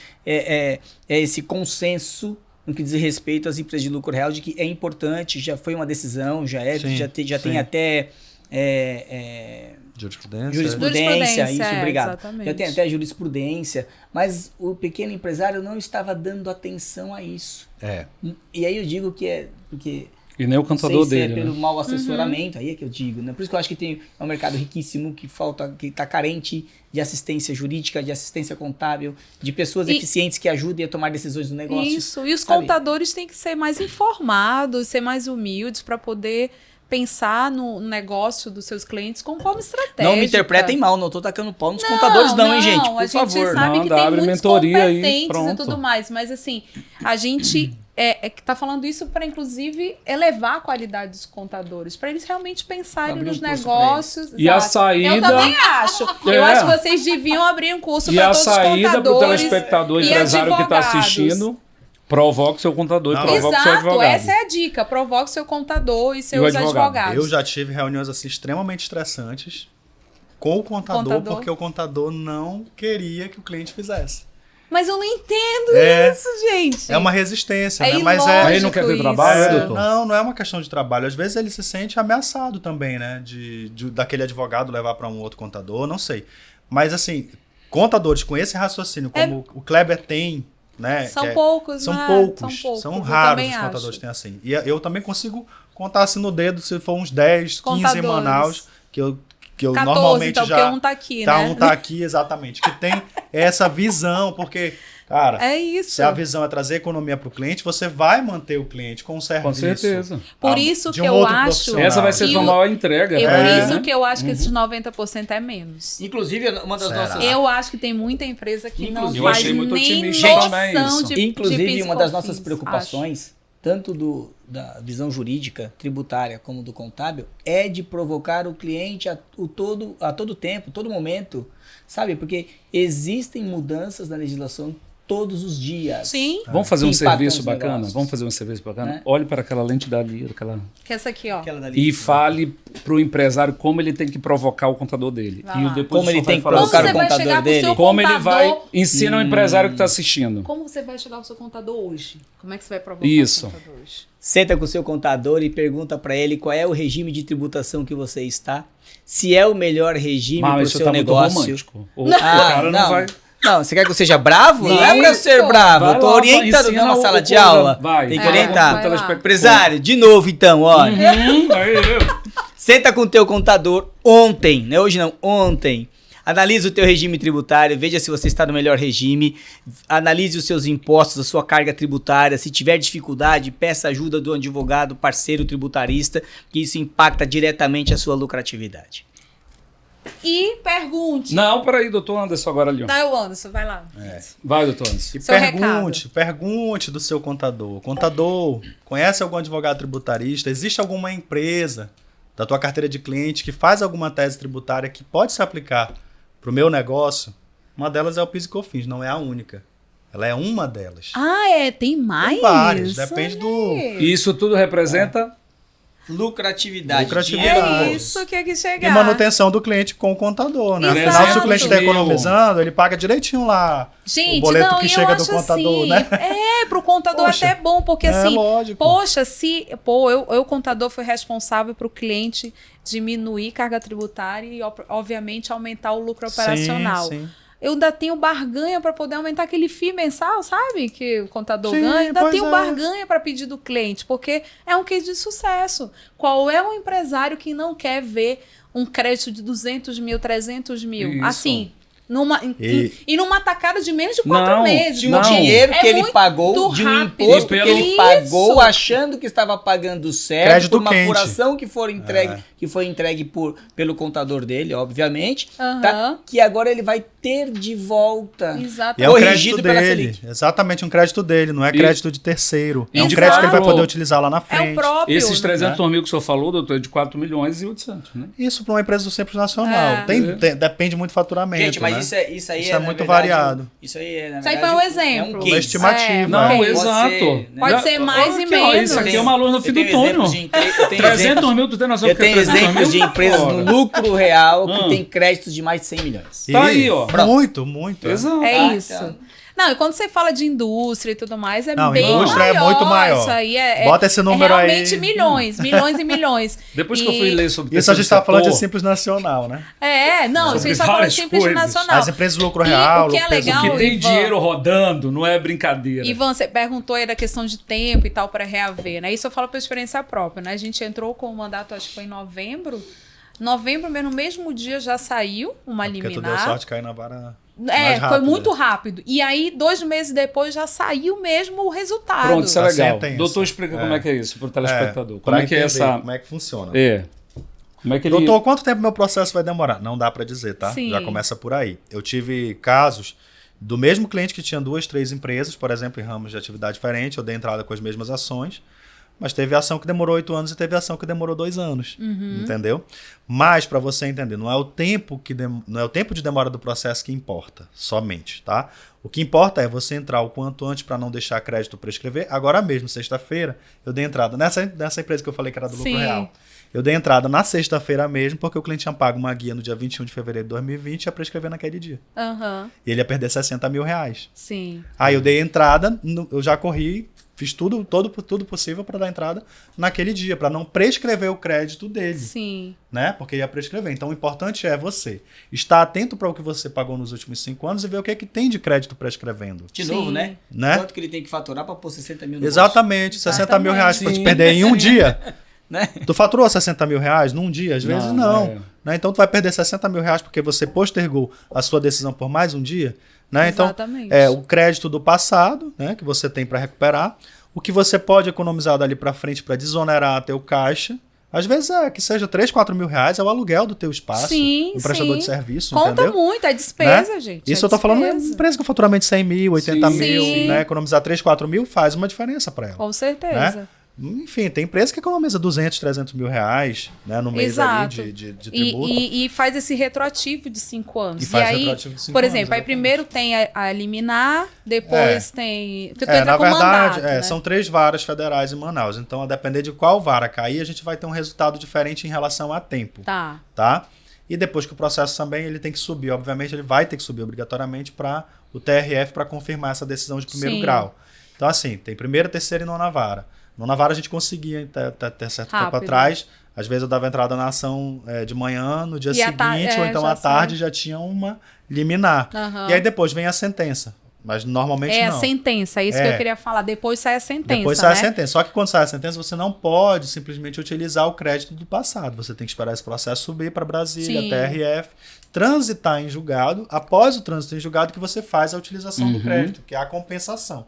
esse consenso no que diz respeito às empresas de lucro real, de que é importante, já foi uma decisão, já Sim, tem sim. até Jurisprudência. jurisprudência, isso, é, obrigado. exatamente. Já tem até jurisprudência, mas o pequeno empresário não estava dando atenção a isso. É. E aí eu digo que é porque E nem o não cantador sei se dele, é pelo né? mau assessoramento, aí é que eu digo, né? Por isso que eu acho que é um mercado riquíssimo, que está carente de assistência jurídica, de assistência contábil, de pessoas E- eficientes que ajudem a tomar decisões do negócio. Isso, e os sabe? contadores têm que ser mais informados, ser mais humildes para poder pensar no negócio dos seus clientes conforme estratégia. Não me interpretem mal, não tô tacando pau nos contadores não, hein, gente? Por a gente favor. sabe que Manda, tem abre muitos mentoria aí, competentes e pronto. tudo mais, mas assim, a gente que tá falando isso para inclusive elevar a qualidade dos contadores, para eles realmente pensarem Abrir um nos curso negócios. E a Exato. saída- Eu também acho. É. Eu acho que vocês deviam abrir um curso E para a todos os saída para o contadores telespectador e empresário que está advogados. assistindo, provoque seu contador e Não. provoque seu Exato, advogado. essa é a dica. Provoque seu contador e seus advogado? advogados. Eu já tive reuniões assim extremamente estressantes com o contador, porque o contador não queria que o cliente fizesse. Mas eu não entendo É. isso, gente. É uma resistência, É né? Mas ilógico Aí não quer ter isso. trabalho, né, É, doutor? não é uma questão de trabalho. Às vezes ele se sente ameaçado também, né? Daquele advogado levar para um outro contador, não sei. Mas assim, contadores com esse raciocínio, como o Kleber tem, né? São que é- poucos, são né? poucos, São são poucos, eu raros também os acho. contadores que têm assim. E eu também consigo contar assim no dedo, se for uns 10, 15 Contadores. em Manaus, que eu 14, normalmente então, já... porque um tá aqui, né? Um tá aqui, exatamente. Que tem essa visão, porque, cara, É isso. se a visão é trazer economia para o cliente, você vai manter o cliente com o serviço. Com certeza. Por isso de que um eu outro acho... profissional. Essa vai ser E sua o- maior entrega. E por pra ele, isso né? que eu acho que esses 90% é menos. Inclusive, uma das Será? nossas... Eu acho que tem muita empresa que não Inclusive, eu faz achei muito nem otimista noção também isso. de Inclusive, de uma das PIS/COFINS, nossas preocupações, tanto da visão jurídica, tributária, como do contábil, é de provocar o cliente a todo tempo, todo momento, sabe? Porque existem mudanças na legislação todos os dias. Sim, Vamos fazer um Que impactam serviço os bacana? negócios. Vamos fazer um serviço bacana? Né? Olhe para aquela lente dali, aquela... que essa aqui, ó. Aquela dali. E fale para o empresário como ele tem que provocar o contador dele. Vai E lá. depois Como o senhor ele vai tem que falar Como provocar você o vai contador chegar pro dele? seu como ele vai contador... ensina o empresário que está assistindo. Como você vai chegar ao seu contador hoje? Como é que você vai provocar Isso. o contador hoje? Senta com o seu contador e pergunta para ele qual é o regime de tributação que você está, se é o melhor regime para o Mas isso seu tá muito negócio. romântico. O cara não vai... Não, você quer que eu seja bravo? Não é pra eu Isso. ser bravo. Vai Eu tô lá, orientando ensina numa o sala de povo, aula. vai. Tem que É, orientar. vai lá. Empresário, de novo então, ó. Aí eu. Senta com o teu contador ontem, né? Hoje não, ontem. Analise o teu regime tributário, veja se você está no melhor regime. Analise os seus impostos, a sua carga tributária. Se tiver dificuldade, peça ajuda do advogado, parceiro tributarista, que isso impacta diretamente a sua lucratividade. E pergunte. Não, peraí, doutor Anderson, agora ali. Ó. Dá o Anderson, vai lá. Vai, doutor Anderson. E Seu pergunte do seu contador. Contador, conhece algum advogado tributarista? Existe alguma empresa da tua carteira de cliente que faz alguma tese tributária que pode se aplicar para o meu negócio? Uma delas é o PIS e COFINS, não é a única. Ela é uma delas. Ah, tem mais? Tem várias, depende do... Olha aí. E isso tudo representa Lucratividade. Lucratividade. Dinheiro no É bolso. isso que eu quis E chegar. manutenção do cliente com o contador, né? Exato. Afinal, se o cliente está 300 mil. economizando, ele paga direitinho lá Gente, o boleto não, que eu chega do acho contador, assim, né? pro contador Poxa, até é bom, porque é assim, lógico. poxa, eu contador fui responsável para o cliente diminuir carga tributária e, obviamente, aumentar o lucro operacional. Sim. Eu ainda tenho barganha para poder aumentar aquele FII mensal, sabe? Que o contador Sim, ganha. Ainda pois tenho é. barganha para pedir do cliente, porque é um case de sucesso. Qual é o empresário que não quer ver um crédito de 200 mil, 300 mil? Isso. Assim, E- e numa tacada de menos de 4 Não, meses. De um Não. dinheiro que É ele muito pagou, de um rápido. imposto que E pelo- ele pagou, Isso. achando que estava pagando certo, Crédito por uma quente. apuração que foi entregue pelo contador dele, obviamente, Aham. tá? Que agora ele vai ter de volta. Exato. E é um Corrigido crédito pela dele, Selic. exatamente um crédito dele, não é crédito de terceiro. É um Exato. crédito que ele vai poder utilizar lá na É frente. o próprio. Esses né? 300 mil que o senhor falou, doutor, é de 4 milhões e 800, né? Isso para uma empresa do Simples Nacional. Depende muito do faturamento. Gente, mas né? isso aí Isso é é na muito verdade, variado. Isso aí é, na Isso aí verdade, foi um exemplo. É um Uma case. estimativa. Não, Pode exato. ser, né? Pode ser mais e menos. Isso aqui é uma luz no fim Eu do tenho túnel. exemplos de eu tenho 300 exemplos- mil, tu tem noção Eu do que é tenho 300 exemplos de mil? empresas Ora. no lucro real que Ah. tem créditos de mais de 100 milhões. Tá aí, ó. Muito, muito. Exato. É Tá, isso. então. Não, e quando você fala de indústria e tudo mais, é Não, bem indústria maior. é muito maior. Isso aí Bota esse número aí. realmente milhões, milhões e milhões. Depois que eu fui ler sobre Isso a gente terceiro estava falando de setor, Simples Nacional, né? Não, a Sobre gente está falando de várias Simples coisas. Nacional. As empresas de lucro E real, o que é lucro legal, que tem Ivan, dinheiro rodando, não é brincadeira. Ivan, você perguntou aí da questão de tempo e tal para reaver, né? Isso eu falo por experiência própria, né? A gente entrou com o mandato, acho que foi em novembro. Novembro, no mesmo dia já saiu uma Porque tu deu liminar. sorte de cair na vara mais Foi rápido. muito rápido. E aí, 2 meses depois, já saiu mesmo o resultado. Pronto, isso é A legal. sentença. Doutor, explica como é que é isso pro telespectador. Como pra é que é entender essa... Como é que funciona. Como é que ele... Doutor, quanto tempo meu processo vai demorar? Não dá para dizer, tá? Sim. Já começa por aí. Eu tive casos do mesmo cliente que tinha 2, 3 empresas, por exemplo, em ramos de atividade diferente, eu dei entrada com as mesmas ações, mas teve ação que demorou 8 anos e teve ação que demorou 2 anos. Entendeu? Mas, para você entender, não é o tempo de demora do processo que importa, somente, tá? O que importa é você entrar o quanto antes para não deixar crédito prescrever. Agora mesmo, sexta-feira, eu dei entrada nessa empresa que eu falei que era do lucro Sim. real. Eu dei entrada na sexta-feira mesmo, porque o cliente tinha pago uma guia no dia 21 de fevereiro de 2020 e ia prescrever naquele dia. Aham, E ele ia perder 60 mil reais. sim. Aí eu dei entrada, eu já corri, fiz tudo possível para dar entrada naquele dia, para não prescrever o crédito dele, Sim. né? Porque ia prescrever. Então o importante é você estar atento para o que você pagou nos últimos 5 anos e ver o que é que tem de crédito prescrevendo. De Sim. novo, né? Né? Quanto que ele tem que faturar para pôr 60 mil no Exatamente, 60 mil reais para te perder em um dia. bolso, né? Tu faturou 60 mil reais num dia? Às vezes não. Né? Então tu vai perder 60 mil reais porque você postergou a sua decisão por mais um dia. Né? Então, Exatamente. o crédito do passado, né, que você tem para recuperar, o que você pode economizar dali para frente para desonerar teu caixa. Às vezes que seja 3, 4 mil reais é o aluguel do teu espaço, Sim, um prestador sim. de serviço, Conta entendeu? muito, é despesa, Né? gente. Isso é eu tô falando de uma despesa. empresa com faturamento de 100 mil, 80 Sim. mil, Sim. né? Economizar 3, 4 mil faz uma diferença para ela. Com certeza. Né? Enfim, tem empresa que economiza 200, 300 mil reais, né, no mês Exato. ali de tributo. E faz esse retroativo de 5 anos. E faz aí, retroativo de 5 por anos, exemplo, aí exatamente. primeiro tem a liminar, depois tem... Porque tu entra Na com verdade, mandato, né? são 3 varas federais em Manaus. Então, a depender de qual vara cair, a gente vai ter um resultado diferente em relação a tempo. Tá. E depois que o processo também ele tem que subir, obviamente, ele vai ter que subir obrigatoriamente para o TRF para confirmar essa decisão de primeiro Sim. grau. Então, assim, tem primeira, terceira e nona vara. Nona vara a gente conseguia até certo tempo Rápido. atrás. Às vezes eu dava entrada na ação de manhã, no dia E à seguinte, tarde, ou então já à tarde já tinha uma liminar. Aham. E aí depois vem a sentença. Mas normalmente É não. a sentença, é isso que eu queria falar. Depois sai a sentença, Depois sai né? a sentença. Só que quando sai a sentença, você não pode simplesmente utilizar o crédito do passado. Você tem que esperar esse processo subir para Brasília, Sim. TRF, transitar em julgado. Após o trânsito em julgado, que você faz a utilização do crédito, que é a compensação.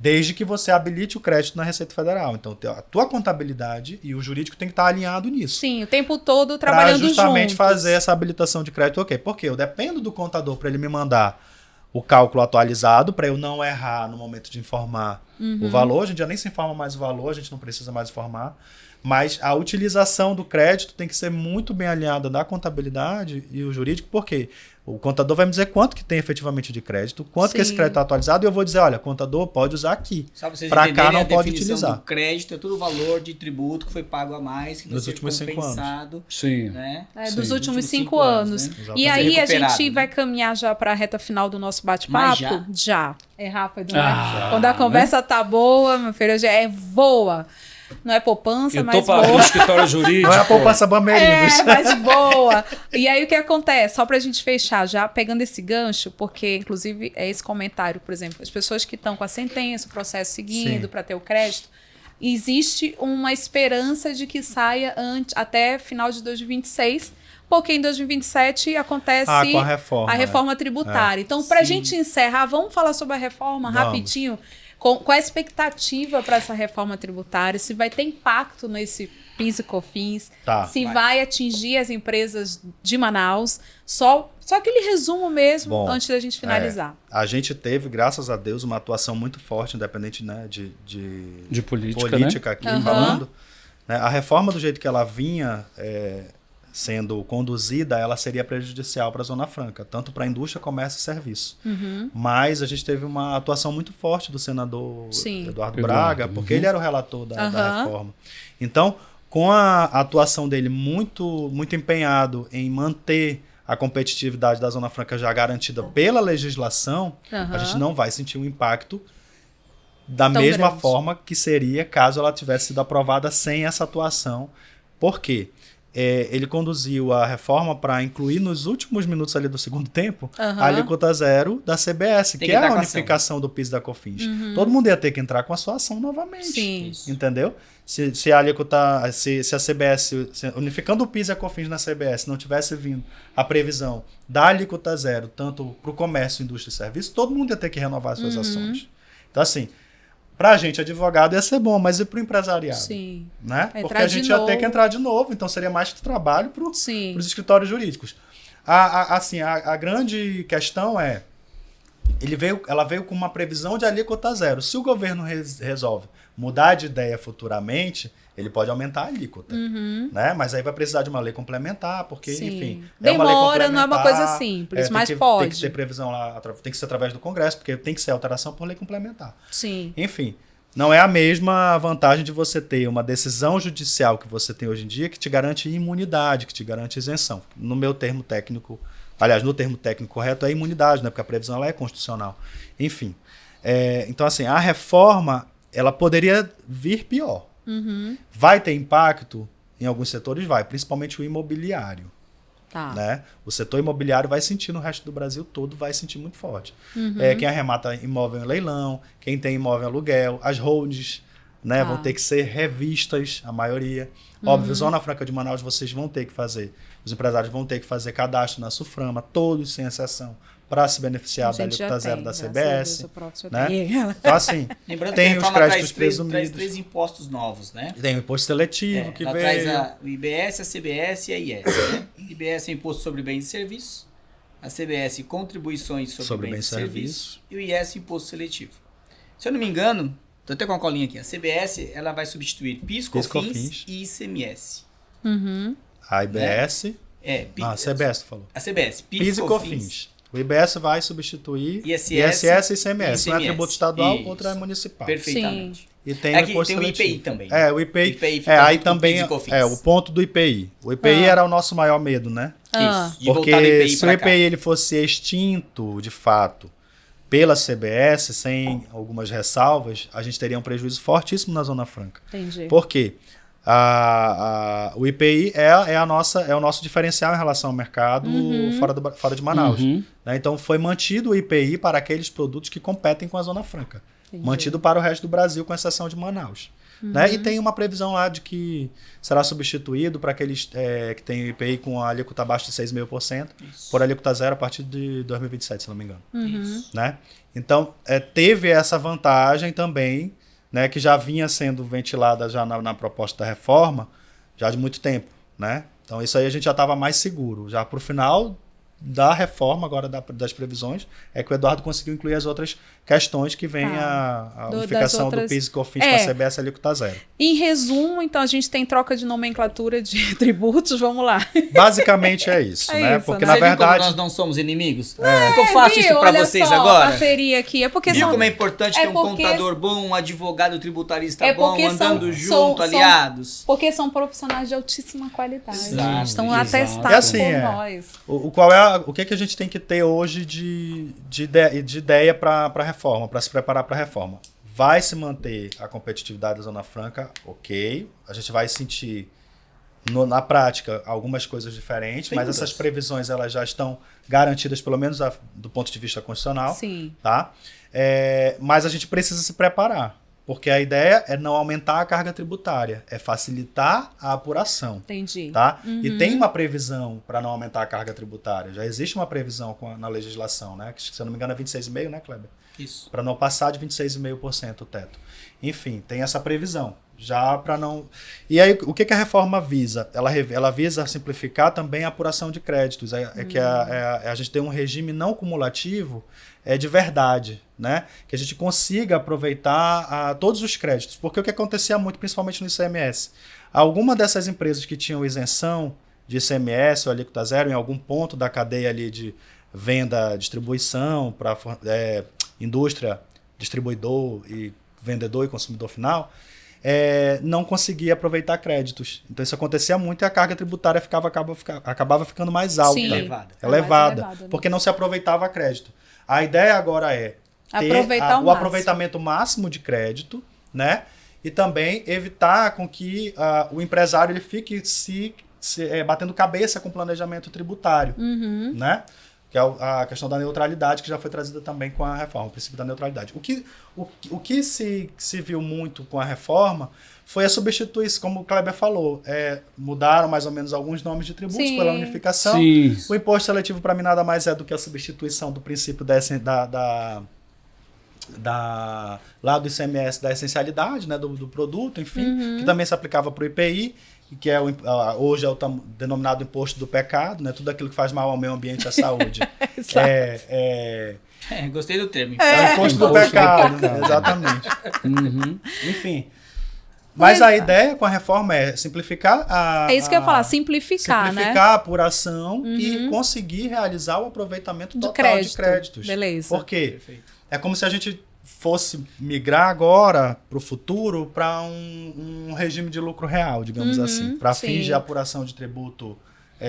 Desde que você habilite o crédito na Receita Federal. Então, a tua contabilidade e o jurídico tem que estar alinhado nisso. Sim, o tempo todo Para trabalhando justamente juntos. fazer essa habilitação de crédito, ok. Porque eu dependo do contador para ele me mandar o cálculo atualizado, para eu não errar no momento de informar o valor. Hoje em dia nem se informa mais o valor, a gente não precisa mais informar. Mas a utilização do crédito tem que ser muito bem alinhada da contabilidade e o jurídico, por quê? O contador vai me dizer quanto que tem efetivamente de crédito, quanto que esse crédito está atualizado, e eu vou dizer, olha, contador pode usar aqui. Para cá não pode utilizar. O crédito é todo o valor de tributo que foi pago a mais, que nos últimos 5 anos. Sim. Né? Dos últimos 5 anos. Né? E aí a gente vai caminhar já para a reta final do nosso bate-papo? Já. É rápido, né? Quando a conversa tá boa, meu filho, já voa. Não é poupança, mas boa. Eu tô para escritório jurídico. Não é a poupança Bamerindos. Mas boa. E aí o que acontece? Só pra gente fechar, já pegando esse gancho, porque inclusive é esse comentário, por exemplo, as pessoas que estão com a sentença, o processo seguindo para ter o crédito, existe uma esperança de que saia até final de 2026, porque em 2027 acontece com a reforma tributária. Então, pra gente encerrar, vamos falar sobre a reforma rapidinho? Qual a expectativa para essa reforma tributária? Se vai ter impacto nesse PIS e COFINS? Se vai atingir as empresas de Manaus? Só aquele resumo mesmo, antes da gente finalizar. A gente teve, graças a Deus, uma atuação muito forte, independente, né, de política, né? aqui falando. Né? A reforma, do jeito que ela vinha sendo conduzida, ela seria prejudicial para a Zona Franca, tanto para a indústria, comércio e serviço. Mas a gente teve uma atuação muito forte do senador Eduardo Braga, porque ele era o relator da reforma. Então, com a atuação dele muito, muito empenhado em manter a competitividade da Zona Franca já garantida pela legislação, a gente não vai sentir um impacto da mesma forma que seria caso ela tivesse sido aprovada sem essa atuação. Por quê? Ele conduziu a reforma para incluir nos últimos minutos ali do segundo tempo a alíquota zero da CBS, que é a unificação do PIS e da COFINS. Todo mundo ia ter que entrar com a sua ação novamente. Sim. Entendeu? Se a alíquota, se a CBS, unificando o PIS e a COFINS na CBS, não tivesse vindo a previsão da alíquota zero, tanto para o comércio, indústria e serviço, todo mundo ia ter que renovar as suas ações. Então, assim, pra gente, advogado, ia ser bom, mas e pro empresariado? Sim. Né? Porque a gente ia ter que entrar de novo, então seria mais trabalho pros escritórios jurídicos. A grande questão é, ela veio com uma previsão de alíquota zero. Se o governo resolve mudar de ideia futuramente, ele pode aumentar a alíquota. Né? Mas aí vai precisar de uma lei complementar, porque, enfim... Demora, não é uma coisa simples, mas pode. Tem que ter previsão lá, tem que ser através do Congresso, porque tem que ser alteração por lei complementar. Sim. Enfim, não é a mesma vantagem de você ter uma decisão judicial que você tem hoje em dia que te garante imunidade, que te garante isenção. No meu termo técnico, aliás, no termo técnico correto é imunidade, né? Porque a previsão ela é constitucional. Enfim, então assim, a reforma ela poderia vir pior. Vai ter impacto em alguns setores? Vai, principalmente o imobiliário. Né? O setor imobiliário vai sentir, no resto do Brasil todo vai sentir muito forte. Quem arremata imóvel em leilão, quem tem imóvel em aluguel, as holdings, né, vão ter que ser revistas, a maioria. Óbvio, Zona Franca de Manaus vocês vão ter que fazer, os empresários vão ter que fazer cadastro na SUFRAMA, todos sem exceção, para se beneficiar da alíquota zero da CBS. Né? Então, assim, tem os créditos presumidos. 3 impostos novos, né? Tem o imposto seletivo que veio. Traz o IBS, a CBS e a IS. Né? IBS é Imposto sobre Bens e Serviços, a CBS Contribuições sobre Bens e Serviços e o IS Imposto Seletivo. Se eu não me engano, estou até com uma colinha aqui, a CBS ela vai substituir PIS, COFINS e ICMS. A IBS... a CBS, tu falou. A CBS, PIS e COFINS. O IBS vai substituir ISS e ICMS. Um é tributo estadual, outro é municipal. Perfeitamente. E tem o imposto tem o seletivo. IPI também. O IPI. Aí também o ponto do IPI. O IPI era o nosso maior medo, né? Isso. Porque se o IPI ele fosse extinto, de fato, pela CBS, sem algumas ressalvas, a gente teria um prejuízo fortíssimo na Zona Franca. Entendi. Por quê? O IPI é o nosso diferencial em relação ao mercado fora de Manaus. Né? Então, foi mantido o IPI para aqueles produtos que competem com a Zona Franca. Entendi. Mantido para o resto do Brasil, com exceção de Manaus. Né? E tem uma previsão lá de que será substituído para aqueles que têm o IPI com a alíquota abaixo de 6,5% por alíquota zero a partir de 2027, se não me engano. Né? Então, teve essa vantagem também, né, que já vinha sendo ventilada já na proposta da reforma já de muito tempo, né? Então isso aí a gente já estava mais seguro. Já para o final da reforma agora das previsões é que o Eduardo conseguiu incluir as outras questões que vem a unificação do PIS e COFINS com a CBS alíquota zero. Em resumo, então a gente tem troca de nomenclatura de tributos, vamos lá. Basicamente é isso, né? Isso, porque né? na Você viu como verdade nós não somos inimigos? Eu faço Viu? isso pra Olha vocês só, agora. Parceria aqui. É porque Viu são... como é importante ter um porque- contador bom, um advogado tributarista É bom, porque andando junto, aliados? Porque são profissionais de altíssima qualidade. Exato, Estão exato. atestados É assim, por nós. o que a gente tem que ter hoje de ideia para a reforma, para se preparar para a reforma? Vai se manter a competitividade da Zona Franca, ok. A gente vai sentir na prática algumas coisas diferentes, mas essas previsões elas já estão garantidas, pelo menos do ponto de vista constitucional. Sim. Tá? Mas a gente precisa se preparar, porque a ideia é não aumentar a carga tributária, é facilitar a apuração. Entendi. Tá? E tem uma previsão para não aumentar a carga tributária. Já existe uma previsão na legislação, né? Que, se eu não me engano, é 26,5%, né, Kleber? Isso. Para não passar de 26,5% o teto. Enfim, tem essa previsão. Já para não. E aí, o que a reforma visa? Ela visa simplificar também a apuração de créditos. Que a gente tem um regime não cumulativo de verdade, né? Que a gente consiga aproveitar todos os créditos. Porque o que acontecia muito, principalmente no ICMS, alguma dessas empresas que tinham isenção de ICMS ou alíquota zero em algum ponto da cadeia ali de venda, distribuição para indústria, distribuidor e vendedor e consumidor final, não conseguia aproveitar créditos. Então isso acontecia muito e a carga tributária acabava ficando mais alta. Sim. Elevada. Mais elevada. Porque não se aproveitava crédito. A ideia agora é ter o aproveitamento máximo de crédito, né? E também evitar com que o empresário ele fique batendo cabeça com o planejamento tributário, né? Que é a questão da neutralidade, que já foi trazida também com a reforma, o princípio da neutralidade. O que se viu muito com a reforma foi a substituição, como o Kleber falou, mudaram mais ou menos alguns nomes de tributos pela unificação. Sim. O imposto seletivo, para mim, nada mais é do que a substituição do princípio lá do ICMS da essencialidade, né, do produto, enfim, que também se aplicava para o IPI, que hoje é o denominado imposto do pecado, né, tudo aquilo que faz mal ao meio ambiente e à saúde. Gostei do termo. É o imposto do pecado, né, exatamente. Enfim. Mas a ideia com a reforma é simplificar É isso que eu ia falar, simplificar, né? a apuração e conseguir realizar o aproveitamento total de créditos. Beleza. Por quê? Perfeito. É como se a gente fosse migrar agora para o futuro para um regime de lucro real, digamos assim, para fins de apuração de tributo,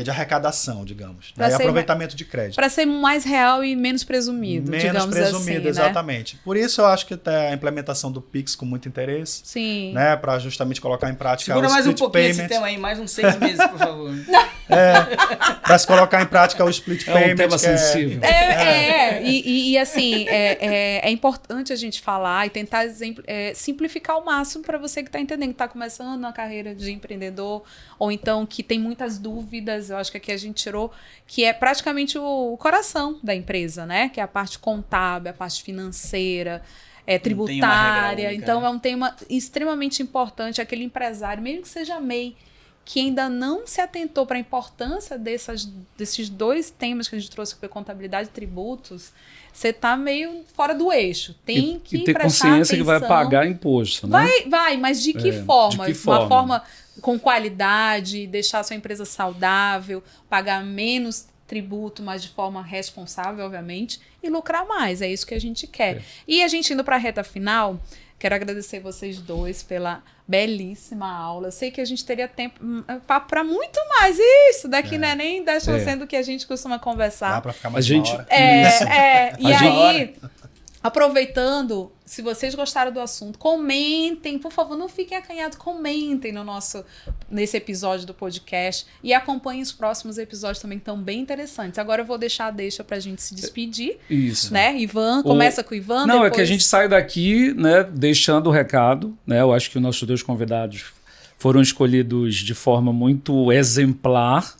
de arrecadação, digamos, né? E aproveitamento de crédito. Para ser mais real e menos presumido, digamos assim, exatamente. Né? Por isso eu acho que tem a implementação do Pix com muito interesse. Sim. Né? Para justamente colocar em prática Segura o mais um split pouquinho payment. esse tema aí, mais uns 6 meses, por favor. Para se colocar em prática o split payment. É um tema sensível. E assim, é importante a gente falar e tentar simplificar ao máximo para você que está entendendo, que está começando na carreira de empreendedor, ou então que tem muitas dúvidas. Eu acho que aqui a gente tirou que é praticamente o coração da empresa, né? Que é a parte contábil, a parte financeira, tributária. Então, é um tema extremamente importante. Aquele empresário, mesmo que seja MEI, que ainda não se atentou para a importância desses dois temas que a gente trouxe, que foi contabilidade e tributos, você está meio fora do eixo. Tem que ter prestar consciência atenção. que vai pagar imposto, né? Vai, mas de que forma? De que forma? Uma forma com qualidade, deixar a sua empresa saudável, pagar menos tributo, mas de forma responsável, obviamente, e lucrar mais. É isso que a gente quer. E a gente indo para a reta final, quero agradecer vocês dois pela belíssima aula. Eu sei que a gente teria tempo para muito mais. Isso daqui não é nem 10% do que a gente costuma conversar. Dá para ficar mais uma hora. E aí, aproveitando, se vocês gostaram do assunto, comentem, por favor, não fiquem acanhados, comentem nesse episódio do podcast e acompanhem os próximos episódios também, que estão bem interessantes. Agora eu vou deixar pra gente se despedir. Isso. Né? Ivan, começa com o Ivan. Não, depois... é que a gente sai daqui, né, deixando o recado, né? Eu acho que os nossos dois convidados foram escolhidos de forma muito exemplar,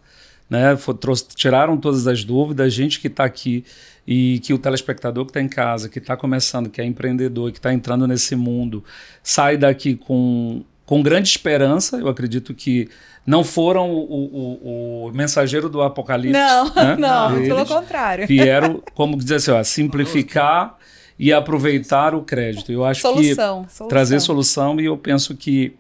né? Tiraram todas as dúvidas, gente que está aqui e que o telespectador que está em casa, que está começando, que é empreendedor, que está entrando nesse mundo, sai daqui com com grande esperança. Eu acredito que não foram o mensageiro do apocalipse. Não, né? não, Eles pelo contrário. vieram, como dizer assim, ó, simplificar e aproveitar o crédito. Eu acho que trazer solução, e eu penso que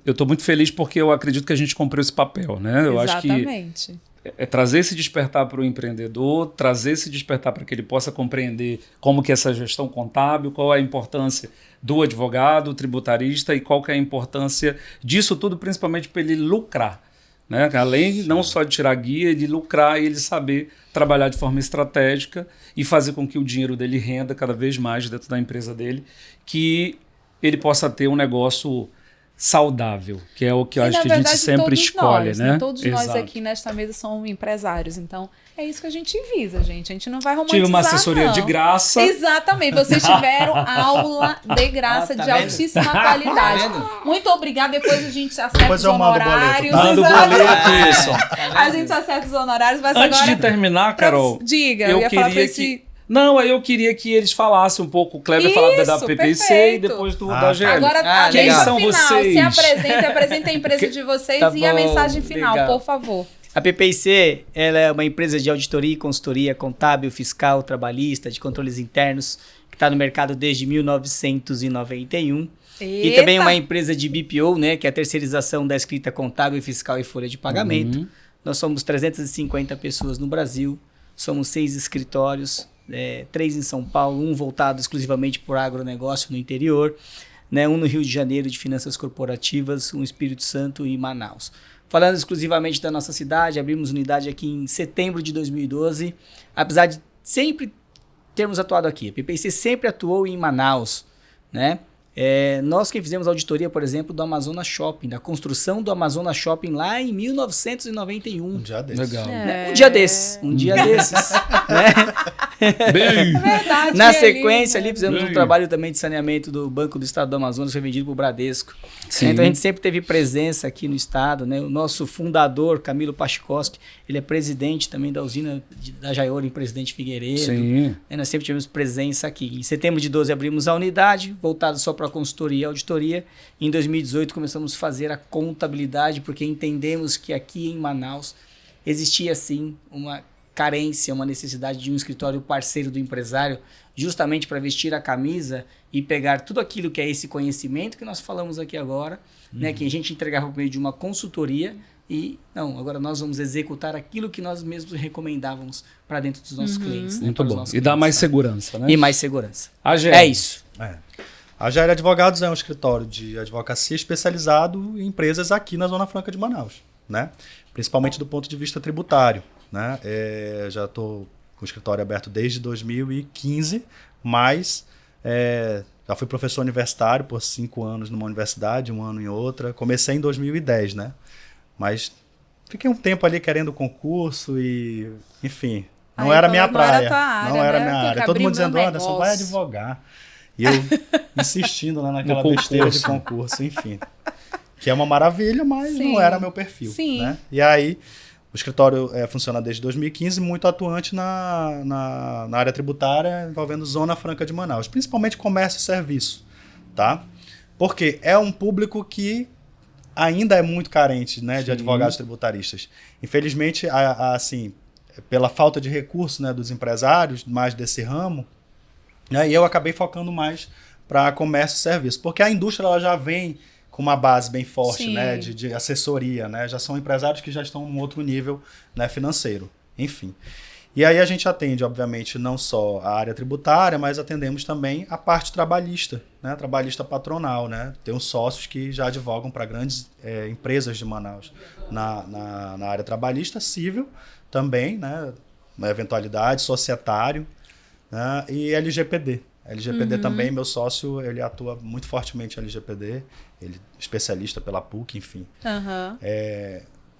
eu estou muito feliz porque eu acredito que a gente cumpriu esse papel, né? Eu acho que Exatamente. é trazer esse despertar para o empreendedor, trazer esse despertar para que ele possa compreender como que é essa gestão contábil, qual é a importância do advogado, tributarista, e qual que é a importância disso tudo, principalmente para ele lucrar. Né? Além não só de tirar guia, de lucrar e ele saber trabalhar de forma estratégica e fazer com que o dinheiro dele renda cada vez mais dentro da empresa dele, que ele possa ter um negócio saudável, que é o que eu acho que a gente sempre escolhe, né? Todos nós aqui nesta mesa somos empresários, então é isso que a gente visa, gente. A gente não vai romantizar, tive uma assessoria de graça. Exatamente, vocês tiveram aula de graça, de altíssima qualidade. Muito obrigada, depois a gente acerta os honorários. Manda o boleto, isso. A gente acerta os honorários, mas antes agora... de terminar, Carol, diga, eu ia queria falar pra esse... Não, aí eu queria que eles falassem um pouco, o Kleber falava da PPC perfeito. E depois da GL. Agora, quem são final, vocês? Se apresenta a empresa de vocês Tá e bom, a mensagem final, legal. por favor. A PPC, ela é uma empresa de auditoria e consultoria contábil, fiscal, trabalhista, de controles internos, que está no mercado desde 1991. Eita. E também é uma empresa de BPO, né, que é a terceirização da escrita contábil, fiscal e folha de pagamento. Nós somos 350 pessoas no Brasil, somos 6 escritórios, 3 em São Paulo, 1 voltado exclusivamente por agronegócio no interior, né, 1 no Rio de Janeiro de finanças corporativas, 1 no Espírito Santo e Manaus. Falando exclusivamente da nossa cidade, abrimos unidade aqui em setembro de 2012, apesar de sempre termos atuado aqui. A PPC sempre atuou em Manaus, né? Nós que fizemos auditoria, por exemplo, do Amazonas Shopping, da construção do Amazonas Shopping lá em 1991. Um dia desses. Legal. Um dia desses. Né? Bem. Verdade, Na sequência ali fizemos Bem. um trabalho também de saneamento do Banco do Estado do Amazonas, foi vendido para o Bradesco. Sim. Então a gente sempre teve presença aqui no estado, né? O nosso fundador, Camilo Pachkowski, ele é presidente também da usina da Jaiora em Presidente Figueiredo. Sim. Nós sempre tivemos presença aqui. Em setembro de 12 abrimos a unidade, voltada só para consultoria e auditoria. Em 2018 começamos a fazer a contabilidade, porque entendemos que aqui em Manaus existia sim uma carência, uma necessidade de um escritório parceiro do empresário, justamente para vestir a camisa e pegar tudo aquilo que é esse conhecimento que nós falamos aqui agora, né, que a gente entregava por meio de uma consultoria e, não, agora nós vamos executar aquilo que nós mesmos recomendávamos para dentro dos nossos clientes. Né, Muito bom. E dá mais segurança, né? E mais segurança. A GL. É isso. A GL Advogados é um escritório de advocacia especializado em empresas aqui na Zona Franca de Manaus, né? Principalmente do ponto de vista tributário, né? Já estou com o escritório aberto desde 2015, mas já fui professor universitário por 5 anos numa universidade, 1 ano em outra. Comecei em 2010, né? Mas fiquei um tempo ali querendo concurso e, enfim, não era minha praia. Não era minha área. Todo mundo dizendo, Anderson, vai advogar. E eu insistindo lá naquela besteira de concurso, enfim. Que é uma maravilha, mas não era meu perfil. Sim. Né? E aí, o escritório funciona desde 2015, muito atuante na área tributária, envolvendo Zona Franca de Manaus, principalmente comércio e serviço. Tá? Porque é um público que ainda é muito carente, né, de advogados tributaristas. Infelizmente, assim, pela falta de recursos, né, dos empresários, mais desse ramo, né, e eu acabei focando mais para comércio e serviço, porque a indústria ela já vem com uma base bem forte, né, de assessoria, né, já são empresários que já estão em um outro nível, né, financeiro, enfim. E aí a gente atende, obviamente, não só a área tributária, mas atendemos também a parte trabalhista, né, trabalhista patronal, né, tem uns sócios que já advogam para grandes empresas de Manaus na área trabalhista, civil também, né, na eventualidade, societário, né, e LGPD. LGPD também, meu sócio, ele atua muito fortemente em LGPD, ele é especialista pela PUC, enfim.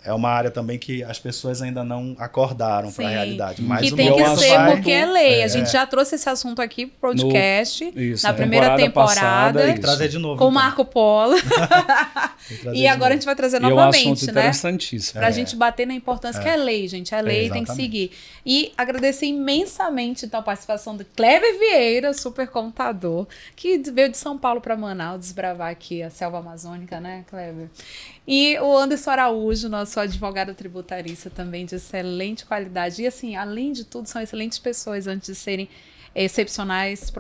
é uma área também que as pessoas ainda não acordaram para a Sim. realidade. Mas Que o tem meu que assunto ser vai- porque é lei. A gente já trouxe esse assunto aqui pro podcast, Isso, na primeira temporada, Tem que isso. trazer de novo. com o então. Marco Polo. Tem que trazer E de agora a novo. gente vai trazer E é um novamente, assunto né? interessantíssimo. Pra gente bater na importância que é lei, gente. É lei, tem que exatamente. seguir. E agradecer imensamente então, a participação do Kleber Vieira, super contador, que veio de São Paulo para Manaus desbravar aqui a selva amazônica, né, Kleber? E o Anderson Araújo, nosso advogado tributarista também de excelente qualidade. E assim, além de tudo, são excelentes pessoas antes de serem excepcionais,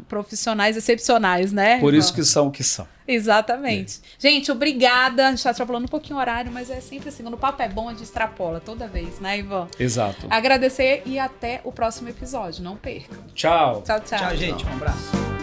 profissionais excepcionais, né? Por isso Ivan? que são o que são. Exatamente. Gente, obrigada. A gente está extrapolando um pouquinho o horário, mas é sempre assim. Quando o papo é bom, a gente extrapola toda vez, né, Ivan? Exato. Agradecer e até o próximo episódio. Não perca. Tchau. Tchau, tchau. Tchau, gente. Um abraço.